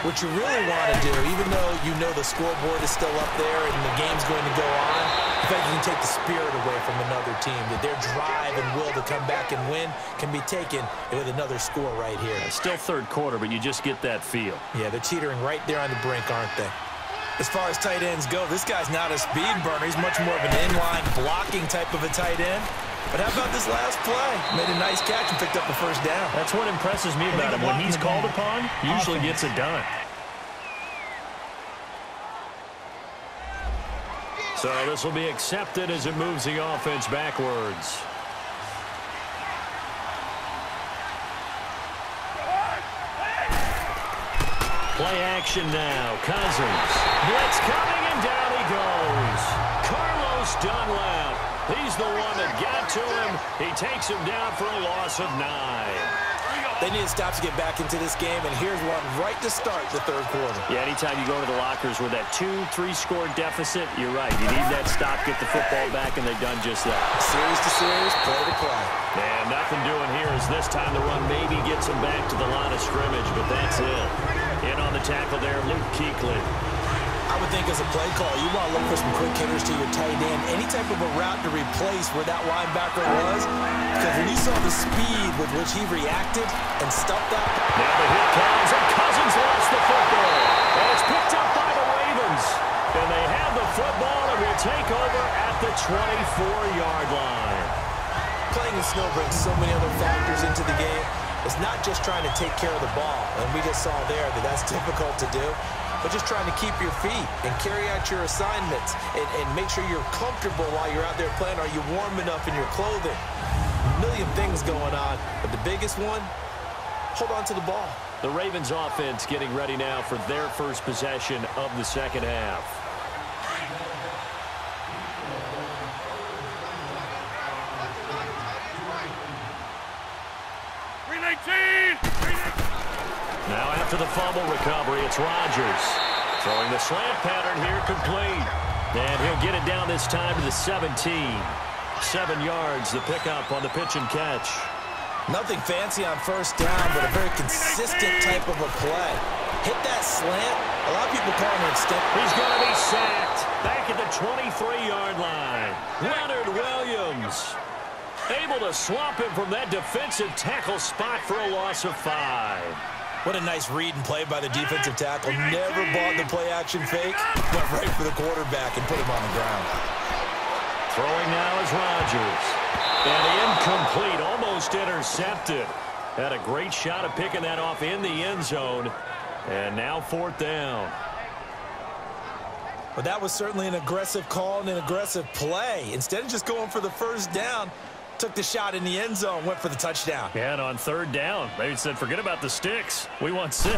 what you really want to do, even though you know the scoreboard is still up there and the game's going to go on, in fact, you can take the spirit away from another team, that their drive and will to come back and win can be taken with another score right here. Still third quarter, but you just get that feel. Yeah, they're teetering right there on the brink, aren't they? As far as tight ends go, this guy's not a speed burner. He's much more of an inline blocking type of a tight end. But how about this last play? Made a nice catch and picked up a first down. That's what impresses me about him. When he's called upon, usually gets it done. So this will be accepted as it moves the offense backwards. Play action now. Cousins. Blitz coming, and down he goes. Carlos Dunlap. He's the one that got to him. He takes him down for a loss of 9. They need to stop to get back into this game, and here's one right to start the third quarter. Yeah, anytime you go to the lockers with that 2-3 score deficit, you're right. You need that stop, get the football back, and they've done just that. Series to series, play to play. And nothing doing here as this time the run maybe gets him back to the line of scrimmage, but that's it. In on the tackle there, Luke Kuechly. I would think as a play call, you want to look for some quick hitters to your tight end. Any type of a route to replace where that linebacker was. Because when you saw the speed with which he reacted and stuffed that. Now the hit comes, and Cousins lost the football. And it's picked up by the Ravens. And they have the football and will take over at the 24-yard line. Playing in snow brings so many other factors into the game. It's not just trying to take care of the ball. And we just saw there that that's difficult to do. But just trying to keep your feet and carry out your assignments and make sure you're comfortable while you're out there playing. Are you warm enough in your clothing? A million things going on, but the biggest one, hold on to the ball. The Ravens offense getting ready now for their first possession of the second half. Now after the fumble recovery, it's Rodgers. Throwing the slant pattern here complete. And he'll get it down this time to the 17. 7 yards, the pickup on the pitch and catch. Nothing fancy on first down, but a very consistent type of a play. Hit that slant. A lot of people call him an extent. He's going to be sacked back at the 23-yard line. Leonard Williams able to swamp him from that defensive tackle spot for a loss of 5. What a nice read and play by the defensive tackle. Never bought the play-action fake. Went right for the quarterback and put him on the ground. Throwing now is Rodgers. And incomplete, almost intercepted. Had a great shot at picking that off in the end zone. And now 4th down. But that was certainly an aggressive call and an aggressive play. Instead of just going for the first down, took the shot in the end zone, went for the touchdown. Yeah, and on 3rd down, they said, forget about the sticks. We want 6.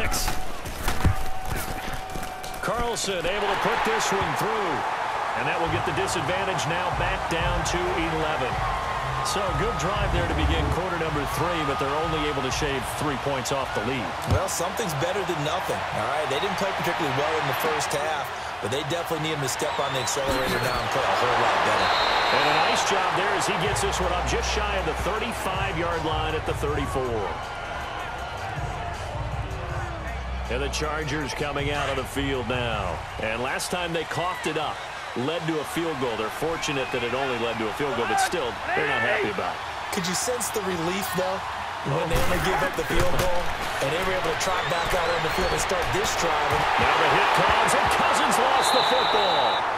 Carlson able to put this one through. And that will get the disadvantage now back down to 11. So a good drive there to begin quarter number 3, but they're only able to shave 3 points off the lead. Well, something's better than nothing. All right, they didn't play particularly well in the first half, but they definitely need him to step on the accelerator now and play a whole lot better. And a nice job there as he gets this one up just shy of the 35-yard line at the 34. And the Chargers coming out of the field now. And last time they coughed it up, led to a field goal. They're fortunate that it only led to a field goal, but still, they're not happy about it. Could you sense the relief, though, when they only give up the field goal, and they were able to trot back out on the field and start this drive? Now the hit comes, and Cousins lost the football.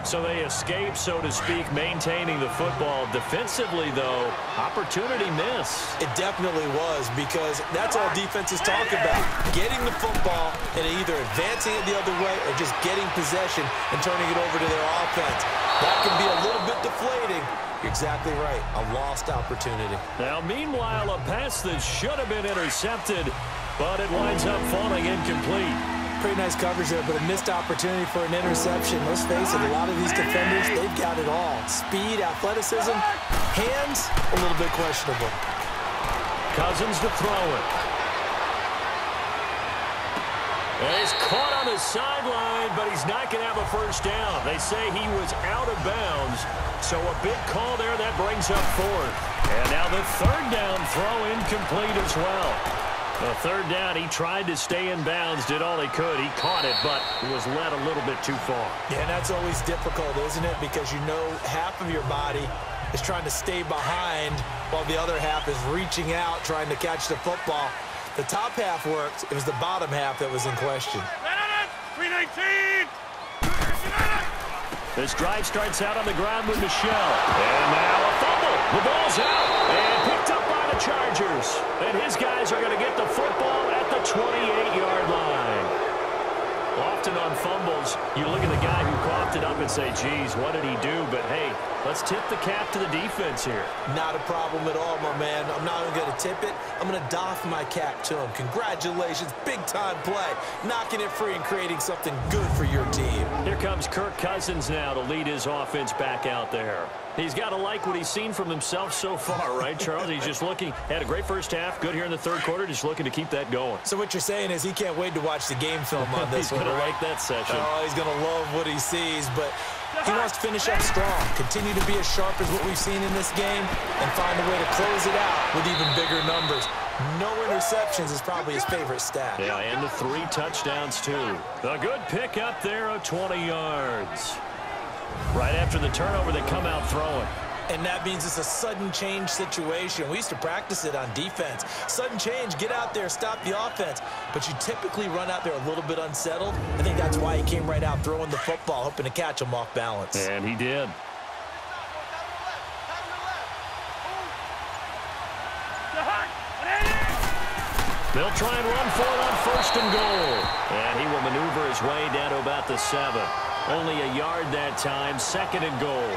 So they escape, so to speak, maintaining the football. Defensively, though, opportunity miss. It definitely was, because that's all defenses talk about. Getting the football and either advancing it the other way or just getting possession and turning it over to their offense. That can be a little bit deflating. You're exactly right. A lost opportunity. Now, meanwhile, a pass that should have been intercepted, but it winds up falling incomplete. Pretty nice coverage there, but a missed opportunity for an interception. Let's face it, a lot of these defenders, they've got it all. Speed, athleticism, Hands, a little bit questionable. Cousins to throw it. And he's caught on the sideline, but he's not going to have a first down. They say he was out of bounds, so a big call there. That brings up fourth. And now the third down throw incomplete as well. The third down, he tried to stay in bounds, did all he could. He caught it, but it was led a little bit too far. Yeah, and that's always difficult, isn't it? Because you know half of your body is trying to stay behind while the other half is reaching out, trying to catch the football. The top half worked. It was the bottom half that was in question. 319! This drive starts out on the ground with Michelle. And now a fumble. The ball's out and picked up by the Chargers. And his guys are going to get the football at the 28-yard line. Often on fumbles, you look at the guy who coughed it up and say, geez, what did he do? But, hey, let's tip the cap to the defense here. Not a problem at all, my man. I'm not even going to tip it. I'm going to doff my cap to him. Congratulations. Big-time play. Knocking it free and creating something good for your team. Here comes Kirk Cousins now to lead his offense back out there. He's got to like what he's seen from himself so far, right, Charles? He's just looking, had a great first half, good here in the third quarter, just looking to keep that going. So what you're saying is he can't wait to watch the game film on this one, He's going to right? like that session. Oh, he's going to love what he sees, but he wants to finish up strong, continue to be as sharp as what we've seen in this game, and find a way to close it out with even bigger numbers. No interceptions is probably his favorite stat. Yeah, and the 3 touchdowns, too. A good pick up there of 20 yards. Right after the turnover, they come out throwing. And that means it's a sudden change situation. We used to practice it on defense. Sudden change, get out there, stop the offense. But you typically run out there a little bit unsettled. I think that's why he came right out throwing the football, hoping to catch him off balance. And he did. They'll try and run for it on first and goal. And he will maneuver his way down to about the 7. Only a yard that time, second and goal.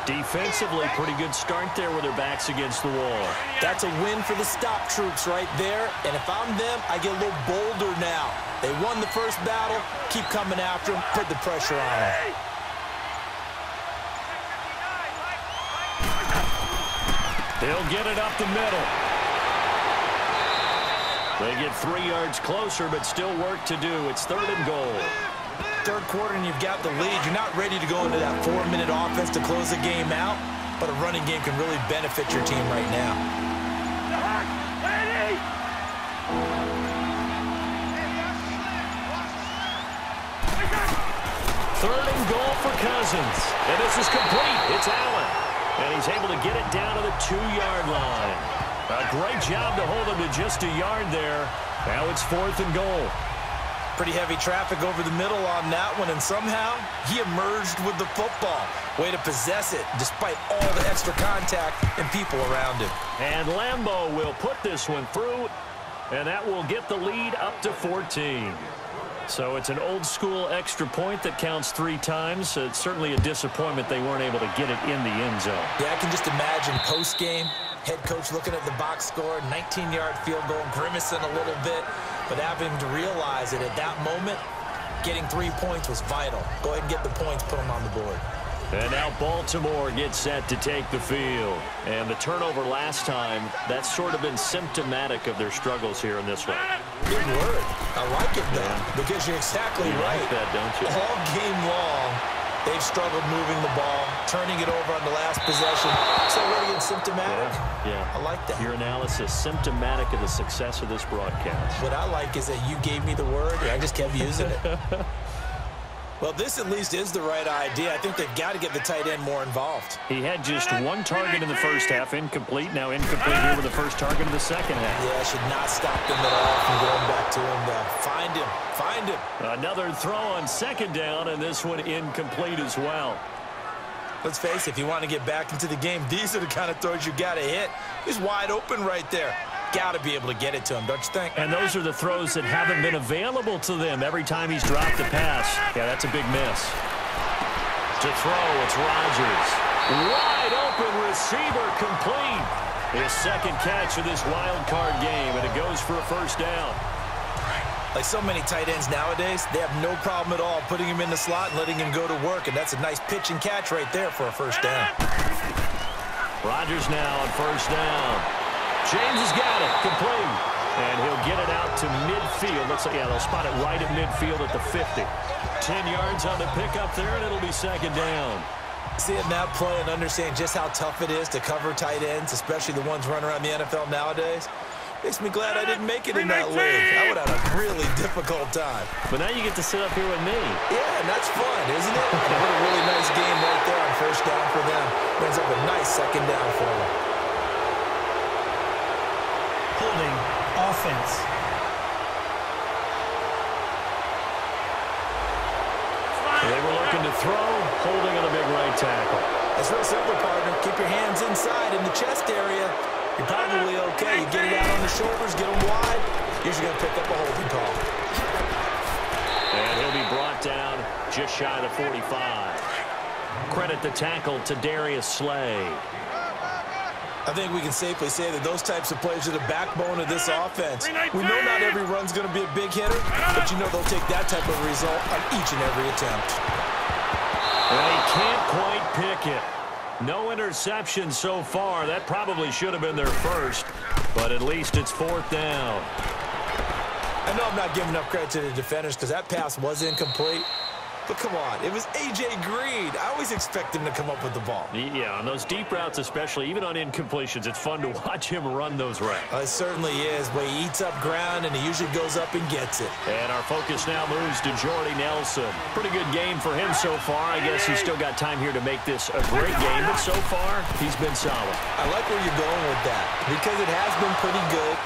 Defensively, pretty good start there with their backs against the wall. That's a win for the stop troops right there. And if I'm them, I get a little bolder now. They won the first battle. Keep coming after them. Put the pressure on them. They'll get it up the middle. They get 3 yards closer, but still work to do. It's third and goal. Third quarter and you've got the lead. You're not ready to go into that 4-minute offense to close the game out, but a running game can really benefit your team right now. Third and goal for Cousins. And this is complete. It's Allen. And he's able to get it down to the 2-yard line. A great job to hold him to just a yard there. Now it's fourth and goal. Pretty heavy traffic over the middle on that one, and somehow he emerged with the football. Way to possess it, despite all the extra contact and people around him. And Lambeau will put this one through, and that will get the lead up to 14. So it's an old-school extra point that counts 3 times. So it's certainly a disappointment they weren't able to get it in the end zone. Yeah, I can just imagine post-game, head coach looking at the box score, 19-yard field goal, grimacing a little bit, but having to realize that at that moment, getting 3 points was vital. Go ahead and get the points, put them on the board. And now Baltimore gets set to take the field. And the turnover last time, that's sort of been symptomatic of their struggles here in this one. Good word. I like it, though, because you're exactly right. Like that, don't you? All game long, they've struggled moving the ball, turning it over on the last possession. So really it's symptomatic? Yeah. I like that. Your analysis, symptomatic of the success of this broadcast. What I like is that you gave me the word, and I just kept using it. Well, this at least is the right idea. I think they've got to get the tight end more involved. He had just 1 target in the first half, incomplete. Now incomplete here with the first target in the second half. Yeah, should not stop them at all from going back to him, though. Find him. Find him. Another throw on second down, and this one incomplete as well. Let's face it, if you want to get back into the game, these are the kind of throws you got to hit. He's wide open right there. Got to be able to get it to him, don't you think? And those are the throws that haven't been available to them every time he's dropped the pass. Yeah, that's a big miss. To throw, it's Rodgers. Wide open receiver, complete. His second catch of this wild card game, and it goes for a first down. Like so many tight ends nowadays, they have no problem at all putting him in the slot and letting him go to work, and that's a nice pitch and catch right there for a first down. Rodgers now on first down. James has got it. Complete. And he'll get it out to midfield. Looks like, yeah, they'll spot it right at midfield at the 50. 10 yards on the pickup there, and it'll be second down. Seeing that play and understand just how tough it is to cover tight ends, especially the ones running around the NFL nowadays, makes me glad I didn't make it in that league. I would have had a really difficult time. But now you get to sit up here with me. Yeah, and that's fun, isn't it? What a really nice game right there on first down for them. Brings up a nice second down for them. Holding offense. They were looking to throw, holding on a big right tackle. It's real simple, partner. Keep your hands inside in the chest area. You're probably okay. You get it out on the shoulders, get them wide. Usually going to pick up a holding call. And he'll be brought down just shy of the 45. Credit the tackle to Darius Slay. I think we can safely say that those types of plays are the backbone of this offense. We know not every run's going to be a big hitter, but you know they'll take that type of result on each and every attempt. Well, he can't quite pick it. No interception so far. That probably should have been their first, but at least it's fourth down. I know I'm not giving enough credit to the defenders because that pass was incomplete. But come on, it was A.J. Green. I always expect him to come up with the ball. Yeah, on those deep routes especially, even on incompletions, it's fun to watch him run those routes. It certainly is, but he eats up ground and he usually goes up and gets it. And our focus now moves to Jordy Nelson. Pretty good game for him so far. I guess he's still got time here to make this a great game, but so far, he's been solid. I like where you're going with that because it has been pretty good.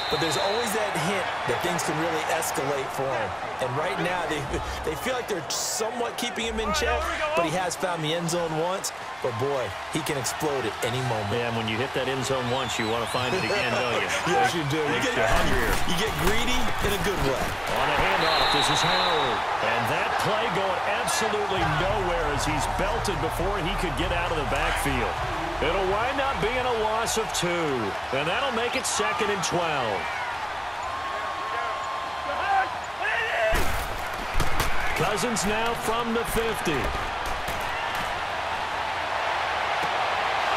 But there's always that hint that things can really escalate for him. And right now, they feel like they're somewhat keeping him in check, but he has found the end zone once. But, boy, he can explode at any moment. Yeah, and when you hit that end zone once, you want to find it again, don't you? Yes, you do. Makes you hungrier. You get greedy in a good way. On a handoff, this is Howard. And that play going absolutely nowhere as he's belted before he could get out of the backfield. It'll wind up being a loss of 2, and that'll make it 2nd and 12. Cousins now from the 50.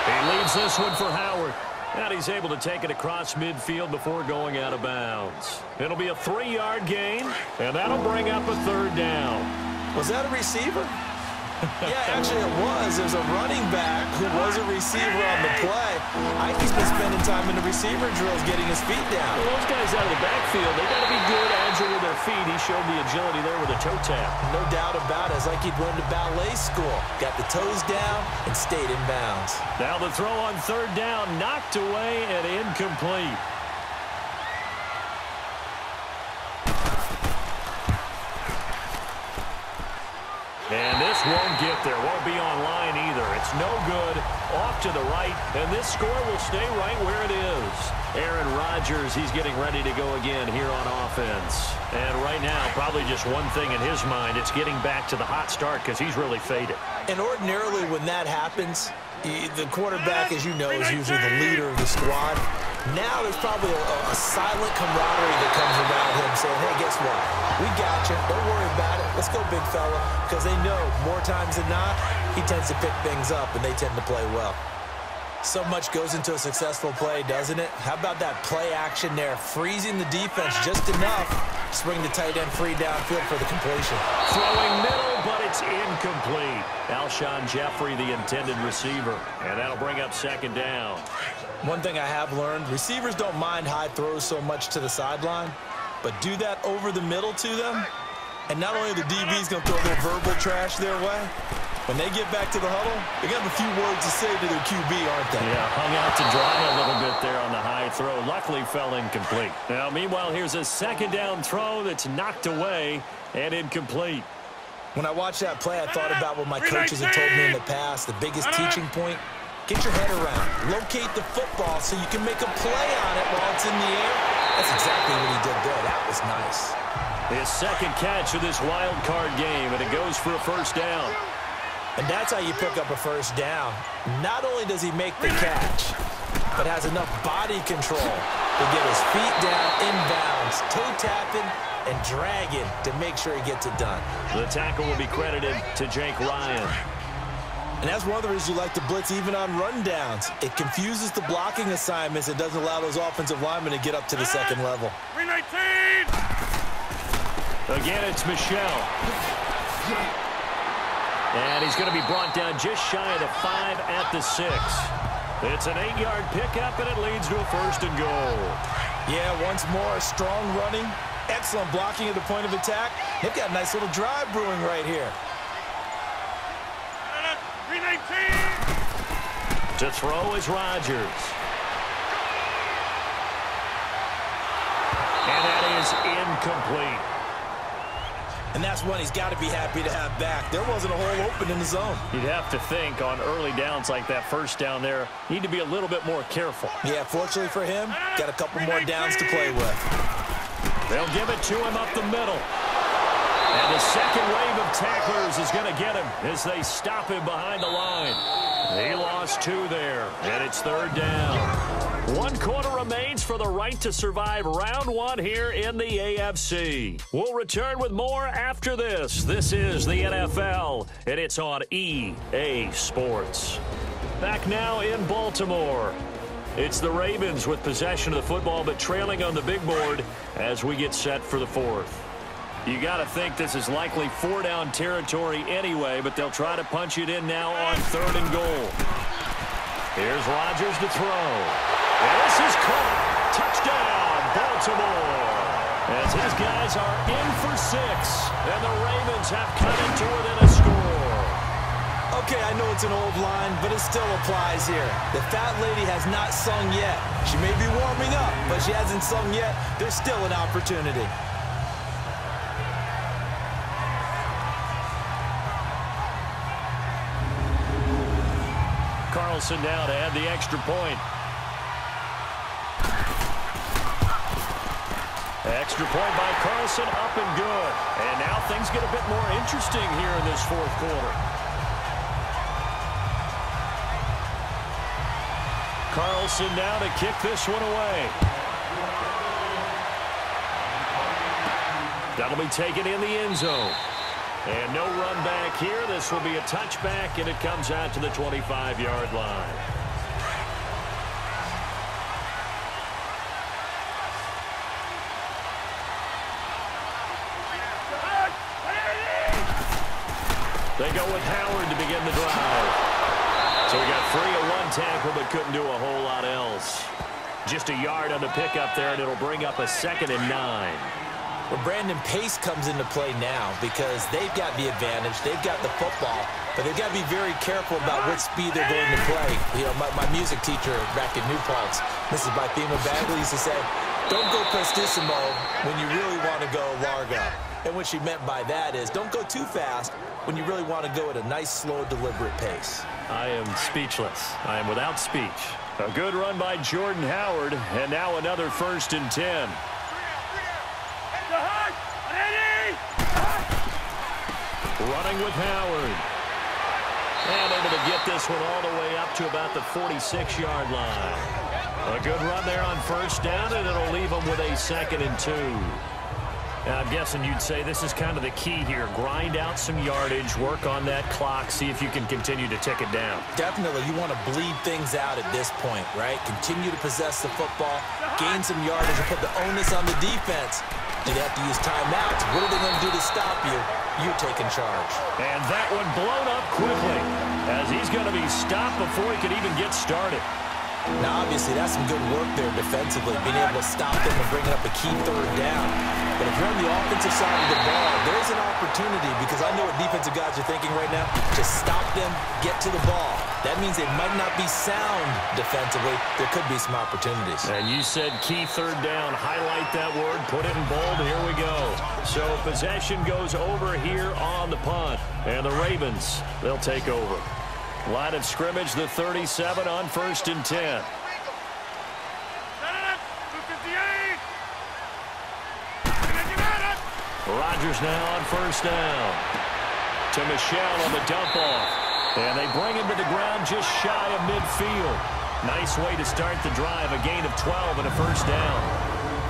He leaves this one for Howard. And he's able to take it across midfield before going out of bounds. It'll be a 3-yard gain, and that'll bring up a 3rd down. Was that a receiver? Yeah, actually it was. There's a running back who was a receiver on the play. Ike's been spending time in the receiver drills getting his feet down. Well, those guys out of the backfield, they got to be good, agile with their feet. He showed the agility there with a toe tap. No doubt about it. It's like he'd run to ballet school. Got the toes down and stayed in bounds. Now the throw on 3rd down, knocked away and incomplete. And this won't get there. Won't be online either. It's no good. Off to the right. And this score will stay right where it is. Aaron Rodgers, he's getting ready to go again here on offense. And right now, probably just one thing in his mind. It's getting back to the hot start because he's really faded. And ordinarily when that happens, the quarterback, as you know, is usually the leader of the squad. Now there's probably a silent camaraderie that comes around him saying, hey, guess what? We got you. Don't worry about it. Let's go, big fella. Because they know more times than not, he tends to pick things up, and they tend to play well. So much goes into a successful play, doesn't it? How about that play action there? Freezing the defense just enough to bring the tight end free downfield for the completion. Throwing middle, but it's incomplete. Alshon Jeffrey, the intended receiver. And that'll bring up 2nd down. One thing I have learned, receivers don't mind high throws so much to the sideline, but do that over the middle to them, and not only the DB's going to throw a little verbal trash their way, when they get back to the huddle, they got a few words to say to their QB, aren't they? Yeah, hung out to dry a little bit there on the high throw. Luckily fell incomplete. Now, meanwhile, here's a 2nd down throw that's knocked away and incomplete. When I watched that play, I thought about what my coaches had told me in the past. The biggest teaching point, get your head around. Locate the football so you can make a play on it while it's in the air. That's exactly what he did there. That was nice. His 2nd catch of this wild card game, and it goes for a 1st down. And that's how you pick up a 1st down. Not only does he make the catch, but has enough body control to get his feet down inbounds, toe tapping and dragging to make sure he gets it done. The tackle will be credited to Jake Ryan. And that's one of the reasons you like to blitz even on rundowns. It confuses the blocking assignments. It doesn't allow those offensive linemen to get up to the second level. 319! Again, it's Michelle. And he's going to be brought down just shy of the 5 at the 6. It's an 8-yard pickup, and it leads to a 1st and goal. Yeah, once more, strong running, excellent blocking at the point of attack. They've got a nice little drive brewing right here. 319! To throw is Rodgers. And that is incomplete. And that's one he's got to be happy to have back. There wasn't a hole open in the zone. You'd have to think on early downs like that first down there, need to be a little bit more careful. Yeah, fortunately for him, got a couple more downs to play with. They'll give it to him up the middle. And the second wave of tacklers is going to get him as they stop him behind the line. He lost 2 there, and it's 3rd down. 1 quarter remains for the right to survive round 1 here in the AFC. We'll return with more after this. This is the NFL, and it's on EA Sports. Back now in Baltimore. It's the Ravens with possession of the football, but trailing on the big board as we get set for the 4th. You got to think this is likely 4-down territory anyway, but they'll try to punch it in now on 3rd and goal. Here's Rodgers to throw. And this is caught. Touchdown, Baltimore. As his guys are in for 6, and the Ravens have cut it to within a score. Okay, I know it's an old line, but it still applies here. The fat lady has not sung yet. She may be warming up, but she hasn't sung yet. There's still an opportunity. Carlson now to add the extra point. Extra point by Carlson, up and good. And now things get a bit more interesting here in this 4th quarter. Carlson now to kick this one away. That'll be taken in the end zone. And no run back here. This will be a touchback, and it comes out to the 25-yard line. They go with Howard to begin the drive. So we got 3 of 1 tackle, but couldn't do a whole lot else. Just a yard on the pickup there, and it'll bring up a 2nd and 9. Well, Brandon, pace comes into play now because they've got the advantage. They've got the football, but they've got to be very careful about what speed they're going to play. You know, my music teacher back in New Paltz, Mrs. Bythema Bagley, used to say, don't go prestissimo when you really want to go largo. And what she meant by that is don't go too fast when you really want to go at a nice, slow, deliberate pace. I am speechless. I am without speech. A good run by Jordan Howard, and now another 1st and 10. Running with Howard. And able to get this one all the way up to about the 46-yard line. A good run there on 1st down, and it'll leave them with a 2nd and 2. I'm guessing you'd say this is kind of the key here. Grind out some yardage, work on that clock, see if you can continue to tick it down. Definitely. You want to bleed things out at this point, right? Continue to possess the football, gain some yardage, and put the onus on the defense. Do they have to use timeouts? What are they going to do to stop you? You're taking charge. And that one blown up quickly as he's going to be stopped before he could even get started. Now, obviously, that's some good work there defensively, being able to stop them and bringing up a key 3rd down. But if you're on the offensive side of the ball, there's an opportunity because I know what defensive guys are thinking right now. Just stop them, get to the ball. That means they might not be sound defensively. There could be some opportunities. And you said key 3rd down. Highlight that word. Put it in bold. Here we go. So possession goes over here on the punt. And the Ravens, they'll take over. Line of scrimmage, the 37 on 1st and 10. Rodgers now on 1st down. To Michelle on the dump off. And they bring him to the ground just shy of midfield. Nice way to start the drive. A gain of 12 and a 1st down.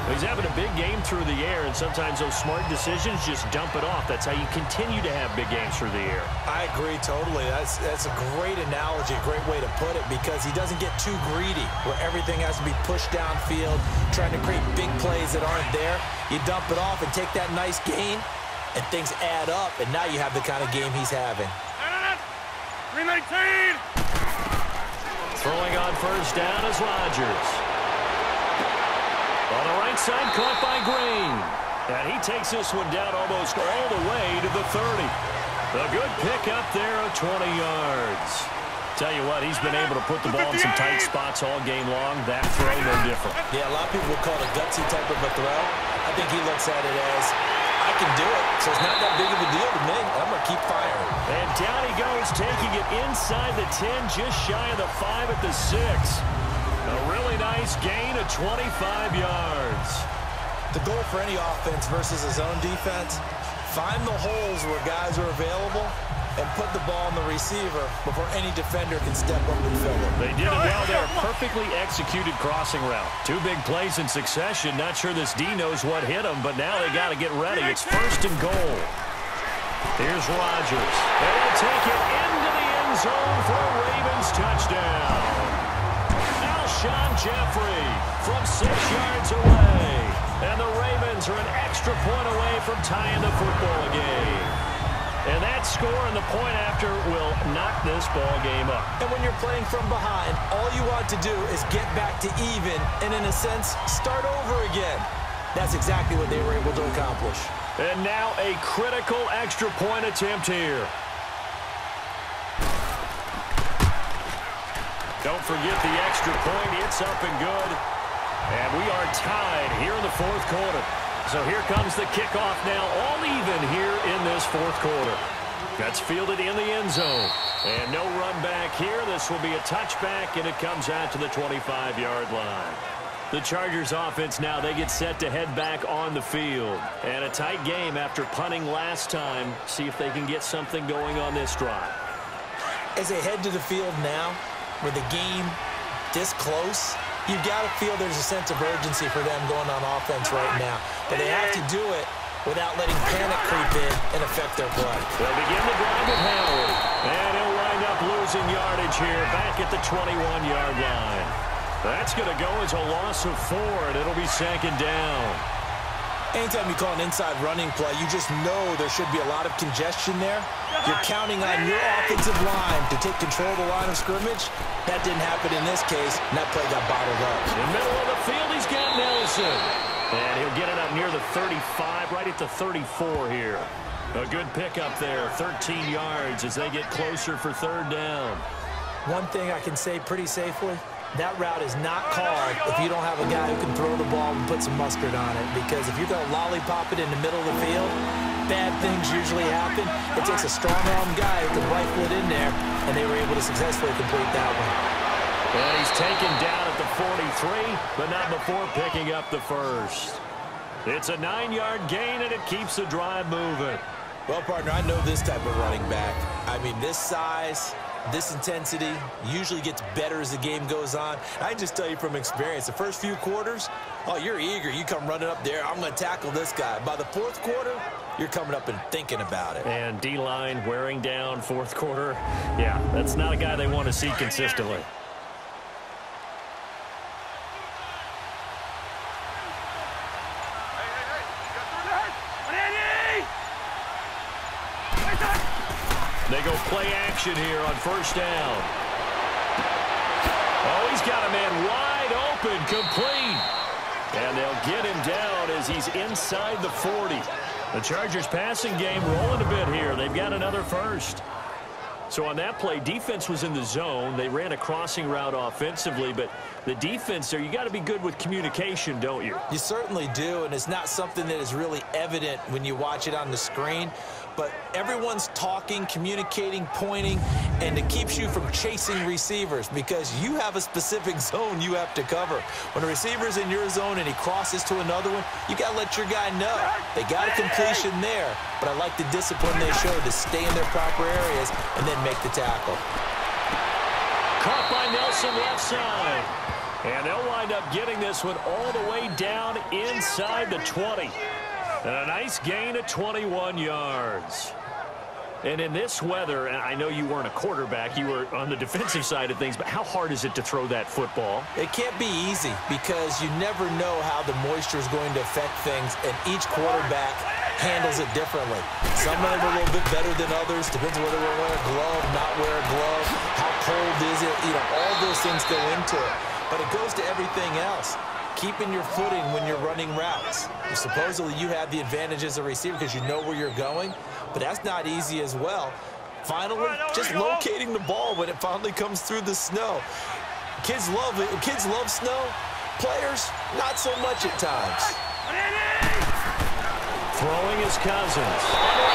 He's having a big game through the air, and sometimes those smart decisions just dump it off. That's how you continue to have big games through the air. I agree totally. That's a great analogy, a great way to put it, because he doesn't get too greedy where everything has to be pushed downfield, trying to create big plays that aren't there. You dump it off and take that nice gain, and things add up, and now you have the kind of game he's having. 319! Throwing on first down is Rodgers. On the right side, caught by Green. And he takes this one down almost all the way to the 30. A good pick up there of 20 yards. Tell you what, he's been able to put the ball in some tight spots all game long. That throw, no different. Yeah, a lot of people would call it a gutsy type of a throw. I think he looks at it as, I can do it, so it's not that big of a deal to me. I'm going to keep firing. And down he goes, taking it inside the 10, just shy of the 5 at the 6. A really nice gain of 25 yards. The goal for any offense versus his own defense, find the holes where guys are available and put the ball on the receiver before any defender can step up and fill it. They did it well there. Perfectly executed crossing route. 2 big plays in succession. Not sure this D knows what hit him, but now they got to get ready. It's 1st and goal. Here's Rodgers. And he'll take it into the end zone for a Ravens touchdown. Alshon Jeffrey from 6 yards away. And the Ravens are an extra point away from tying the football game. And that score and the point after will knock this ball game up. And when you're playing from behind, all you want to do is get back to even and, in a sense, start over again. That's exactly what they were able to accomplish. And now a critical extra point attempt here. Don't forget the extra point. It's up and good. And we are tied here in the 4th quarter. So here comes the kickoff now, all even here in this 4th quarter. That's fielded in the end zone. And no run back here. This will be a touchback, and it comes out to the 25-yard line. The Chargers offense now, they get set to head back on the field. And a tight game after punting last time. See if they can get something going on this drive. As they head to the field now, with the game this close, you've got to feel there's a sense of urgency for them going on offense right now. But they have to do it without letting panic creep in and affect their play. They'll begin the drive with Howard. And he'll wind up losing yardage here back at the 21-yard line. That's going to go as a loss of 4, and it'll be 2nd down. Anytime you call an inside running play, you just know there should be a lot of congestion there. You're counting on your offensive line to take control of the line of scrimmage. That didn't happen in this case, and that play got bottled up. In the middle of the field, he's got Nelson. And he'll get it up near the 35, right at the 34 here. A good pickup there, 13 yards as they get closer for 3rd down. One thing I can say pretty safely, that route is not called if you don't have a guy who can throw the ball and put some mustard on it. Because if you're going to lollipop it in the middle of the field, bad things usually happen. It takes a strong-arm guy who can rifle it in there, and they were able to successfully complete that one. And he's taken down at the 43, but not before picking up the 1st. It's a 9-yard gain, and it keeps the drive moving. Well, partner, I know this type of running back. I mean, this size, this intensity usually gets better as the game goes on. I can just tell you from experience, the first few quarters, oh, you're eager. You come running up there, I'm going to tackle this guy. By the 4th quarter, you're coming up and thinking about it. And D-line wearing down 4th quarter. Yeah, that's not a guy they want to see consistently. They go play action here on 1st down. Oh, he's got a man wide open, complete. And they'll get him down as he's inside the 40. The Chargers passing game rolling a bit here. They've got another 1st. So on that play, defense was in the zone. They ran a crossing route offensively, but the defense there, you got to be good with communication, don't you? You certainly do, and it's not something that is really evident when you watch it on the screen. But everyone's talking, communicating, pointing, and it keeps you from chasing receivers because you have a specific zone you have to cover. When a receiver's in your zone and he crosses to another one, you got to let your guy know. They got a completion there, but I like the discipline they showed to stay in their proper areas and then make the tackle. Caught by Nelson left side. And they'll wind up getting this one all the way down inside the 20. And a nice gain of 21 yards. And in this weather, and I know you weren't a quarterback, you were on the defensive side of things, but how hard is it to throw that football? It can't be easy because you never know how the moisture is going to affect things, and each quarterback handles it differently. Some of them are a little bit better than others. Depends on whether they wear a glove, not wear a glove, how cold is it. You know, all those things go into it. But it goes to everything else. Keeping your footing when you're running routes. Supposedly you have the advantage as a receiver because you know where you're going, but that's not easy as well. Finally, just locating the ball when it finally comes through the snow. Kids love it. Kids love snow. Players, not so much at times. Throwing his Cousins.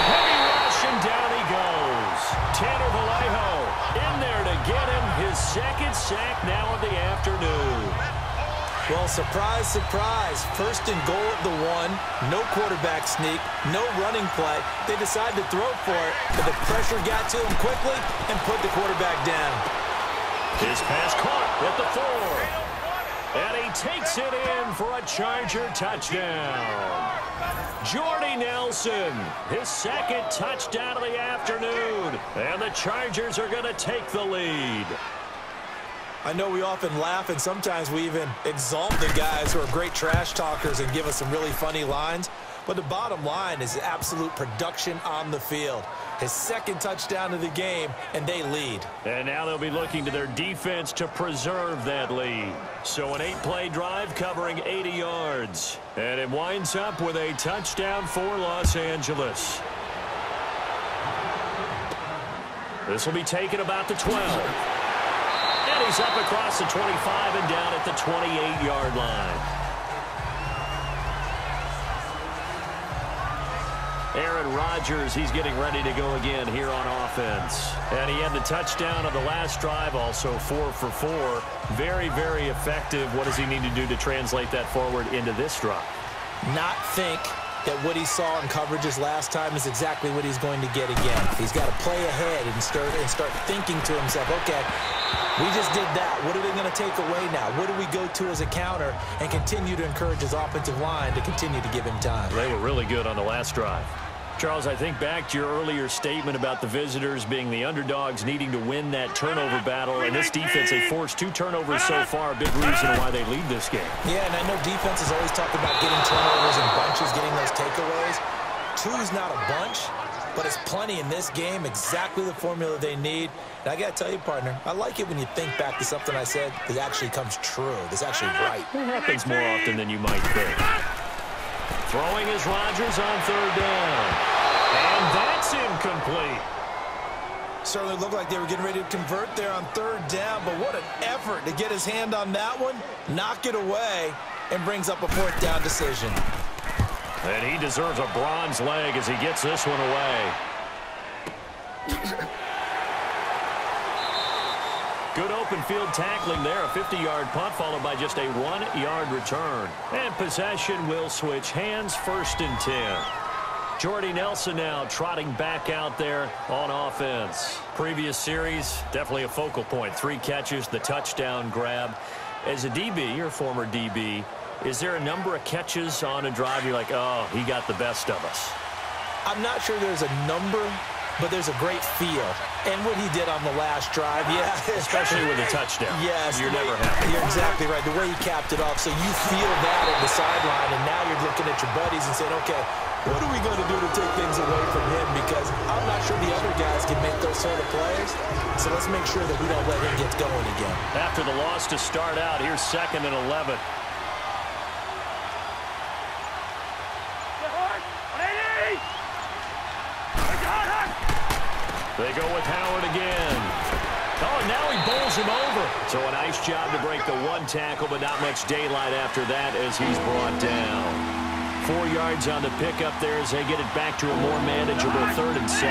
Heavy rush, and down he goes. Tanner Vallejo in there to get him his second sack now of the afternoon. Well, surprise, surprise. First and goal at the 1. No quarterback sneak. No running play. They decide to throw for it, but the pressure got to him quickly and put the quarterback down. His pass caught at the 4. And he takes it in for a Charger touchdown. Jordy Nelson, his second touchdown of the afternoon. And the Chargers are going to take the lead. I know we often laugh, and sometimes we even exalt the guys who are great trash talkers and give us some really funny lines. But the bottom line is absolute production on the field. His second touchdown of the game, and they lead. And now they'll be looking to their defense to preserve that lead. So an 8-play drive covering 80 yards. And it winds up with a touchdown for Los Angeles. This will be taken about the 12. And he's up across the 25 and down at the 28-yard line. Aaron Rodgers, he's getting ready to go again here on offense. And he had the touchdown of the last drive, also 4 for 4. Very, very effective. What does he need to do to translate that forward into this drive? Not think that what he saw in coverages last time is exactly what he's going to get again. He's got to play ahead and start thinking to himself, okay, we just did that. What are they going to take away now? What do we go to as a counter? And continue to encourage his offensive line to continue to give him time. They were really good on the last drive. Charles, I think back to your earlier statement about the visitors being the underdogs needing to win that turnover battle. And this defense, they forced 2 turnovers so far, a big reason why they lead this game. Yeah, and I know defenses always talk about getting turnovers in bunches, getting those takeaways. 2 is not a bunch, but it's plenty in this game, exactly the formula they need. And I got to tell you, partner, I like it when you think back to something I said that actually comes true, that's actually right. It happens more often than you might think. Throwing is Rodgers on 3rd down. And that's incomplete. Certainly looked like they were getting ready to convert there on 3rd down, but what an effort to get his hand on that one, knock it away, and brings up a 4th down decision. And he deserves a bronze leg as he gets this one away. Good open field tackling there. A 50-yard punt followed by just a 1-yard return. And possession will switch hands, 1st and 10. Jordy Nelson now trotting back out there on offense. Previous series, definitely a focal point. 3 catches, the touchdown grab. As a DB, or former DB, is there a number of catches on a drive you're like, oh, he got the best of us? I'm not sure there's a number, but there's a great feel. And what he did on the last drive, yeah. Especially with a touchdown. Yes. You're never happy. You're exactly right. The way he capped it off. So you feel that on the sideline, and now you're looking at your buddies and saying, okay, what are we going to do to take things away from him? Because I'm not sure the other guys can make those sort of plays. So let's make sure that we don't let him get going again. After the loss to start out, here's 2nd and 11. They go with Howard again. Oh, and now he bowls him over. So a nice job to break the 1 tackle, but not much daylight after that as he's brought down. 4 yards on the pickup there as they get it back to a more manageable 3rd and 7.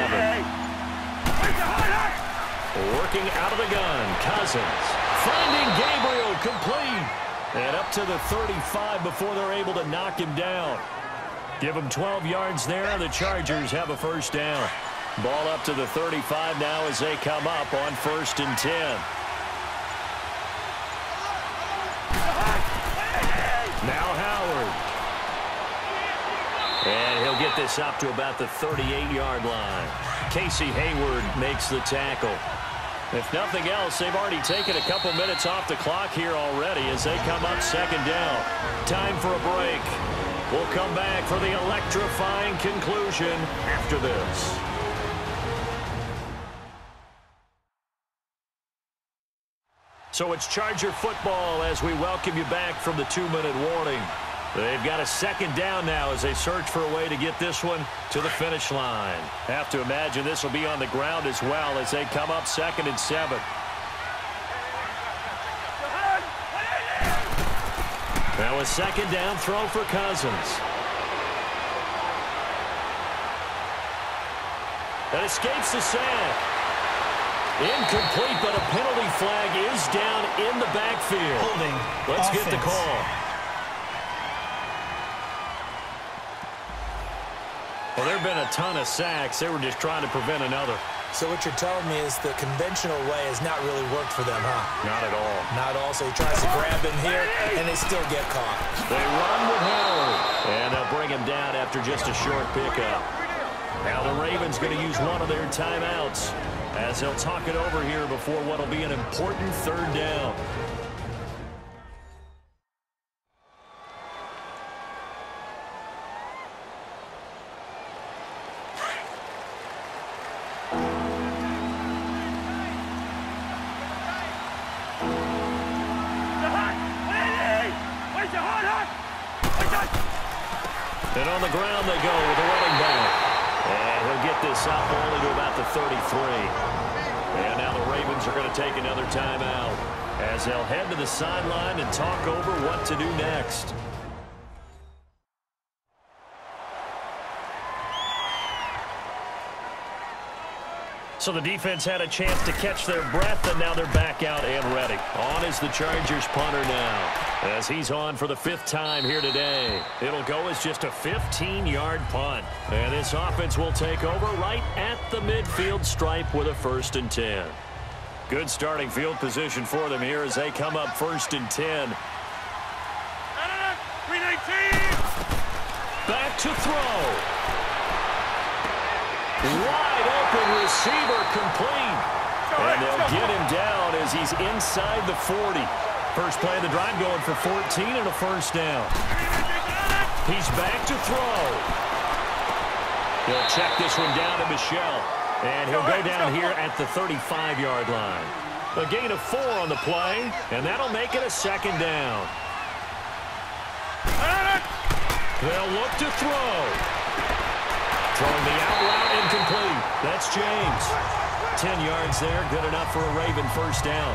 Working out of the gun, Cousins. Finding Gabriel complete. And up to the 35 before they're able to knock him down. Give him 12 yards there. The Chargers have a 1st down. Ball up to the 35 now as they come up on 1st and 10. Now Howard. And he'll get this up to about the 38-yard line. Casey Hayward makes the tackle. If nothing else, they've already taken a couple minutes off the clock here already as they come up second down. Time for a break. We'll come back for the electrifying conclusion after this. So it's Charger football as we welcome you back from the 2-minute warning. They've got a second down now as they search for a way to get this one to the finish line. Have to imagine this will be on the ground as well as they come up 2nd and 7. Now a second down throw for Cousins. That escapes the sack. Incomplete, but a penalty flag is down in the backfield. Holding. Let's offense. get the call. Well, there have been a ton of sacks. They were just trying to prevent another. So what you're telling me is the conventional way has not really worked for them, huh? Not at all. Not all. So he tries to grab him here, and they still get caught. They run with Howard, and they'll bring him down after just a short pickup. Now the Ravens going to use one of their timeouts as they'll talk it over here before what will be an important third down. And on the ground they go with the running back. And he'll get this up only to about the 33. And now the Ravens are going to take another timeout as they'll head to the sideline and talk over what to do next. So the defense had a chance to catch their breath, and now they're back out and ready. On is the Chargers punter now, as he's on for the 5th time here today. It'll go as just a 15-yard punt. And this offense will take over right at the midfield stripe with a 1st and 10. Good starting field position for them here as they come up 1st and 10. 319. Back to throw. Wide open receiver complete. And they'll get him down as he's inside the 40. First play of the drive going for 14 and a 1st down. He's back to throw. He'll check this one down to Michelle. And he'll go down here at the 35-yard line. A gain of 4 on the play, and that'll make it a 2nd down. They'll look to throw. Throwing the out route incomplete. That's James. 10 yards there, good enough for a Raven 1st down.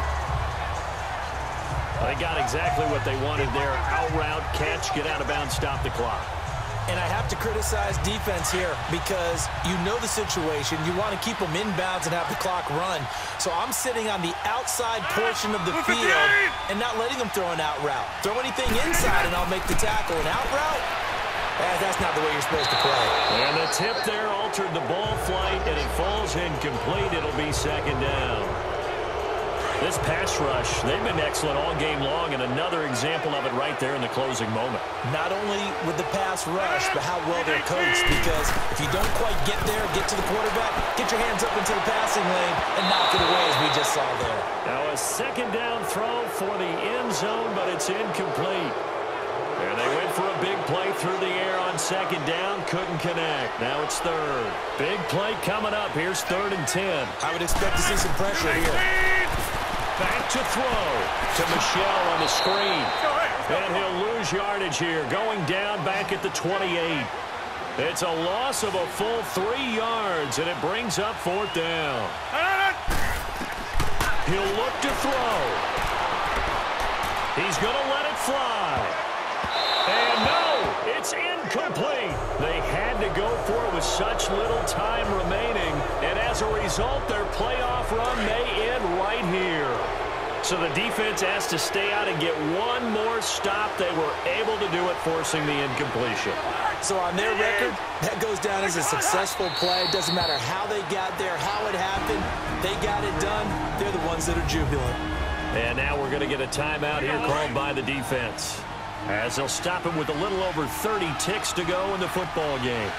They got exactly what they wanted there. Out route, catch, get out of bounds, stop the clock. And I have to criticize defense here because you know the situation. You want to keep them inbounds and have the clock run. So I'm sitting on the outside portion of the field and not letting them throw an out route. Throw anything inside and I'll make the tackle. An out route? That's not the way you're supposed to play. And the tip there altered the ball flight, and it falls incomplete. It'll be 2nd down. This pass rush, they've been excellent all game long, and another example of it right there in the closing moment. Not only with the pass rush, but how well they're coached, because if you don't quite get there, get to the quarterback, get your hands up into the passing lane and knock it away as we just saw there. Now a 2nd down throw for the end zone, but it's incomplete. And they went for a big play through the air on 2nd down. Couldn't connect. Now it's 3rd. Big play coming up. Here's 3rd and 10. I would expect to see some pressure here. Back to throw to Michelle on the screen. And he'll lose yardage here. Going down back at the 28. It's a loss of a full 3 yards, and it brings up 4th down. He'll look to throw. He's going to let it fly. And no, it's incomplete. They had to go for it with such little time remaining. And as a result, their playoff run may end right here. So the defense has to stay out and get one more stop. They were able to do it, forcing the incompletion. So on their record, that goes down as a successful play. It doesn't matter how they got there, how it happened. They got it done. They're the ones that are jubilant. And now we're going to get a timeout here called by the defense. as they'll stop him with a little over 30 ticks to go in the football game.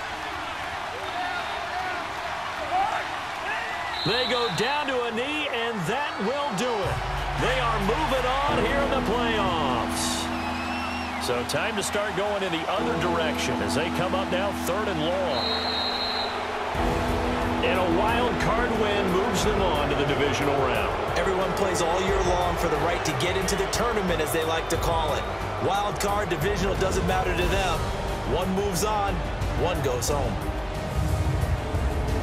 They go down to a knee, and that will do it. They are moving on here in the playoffs. So time to start going in the other direction as they come up now 3rd and long. And a wild card win moves them on to the divisional round. Everyone plays all year long for the right to get into the tournament, as they like to call it. Wild card, divisional, doesn't matter to them. One moves on, one goes home.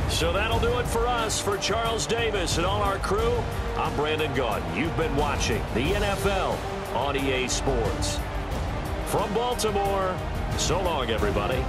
So that'll do it for us. For Charles Davis and all our crew, I'm Brandon Gaudin. You've been watching the NFL on EA Sports. From Baltimore, so long, everybody.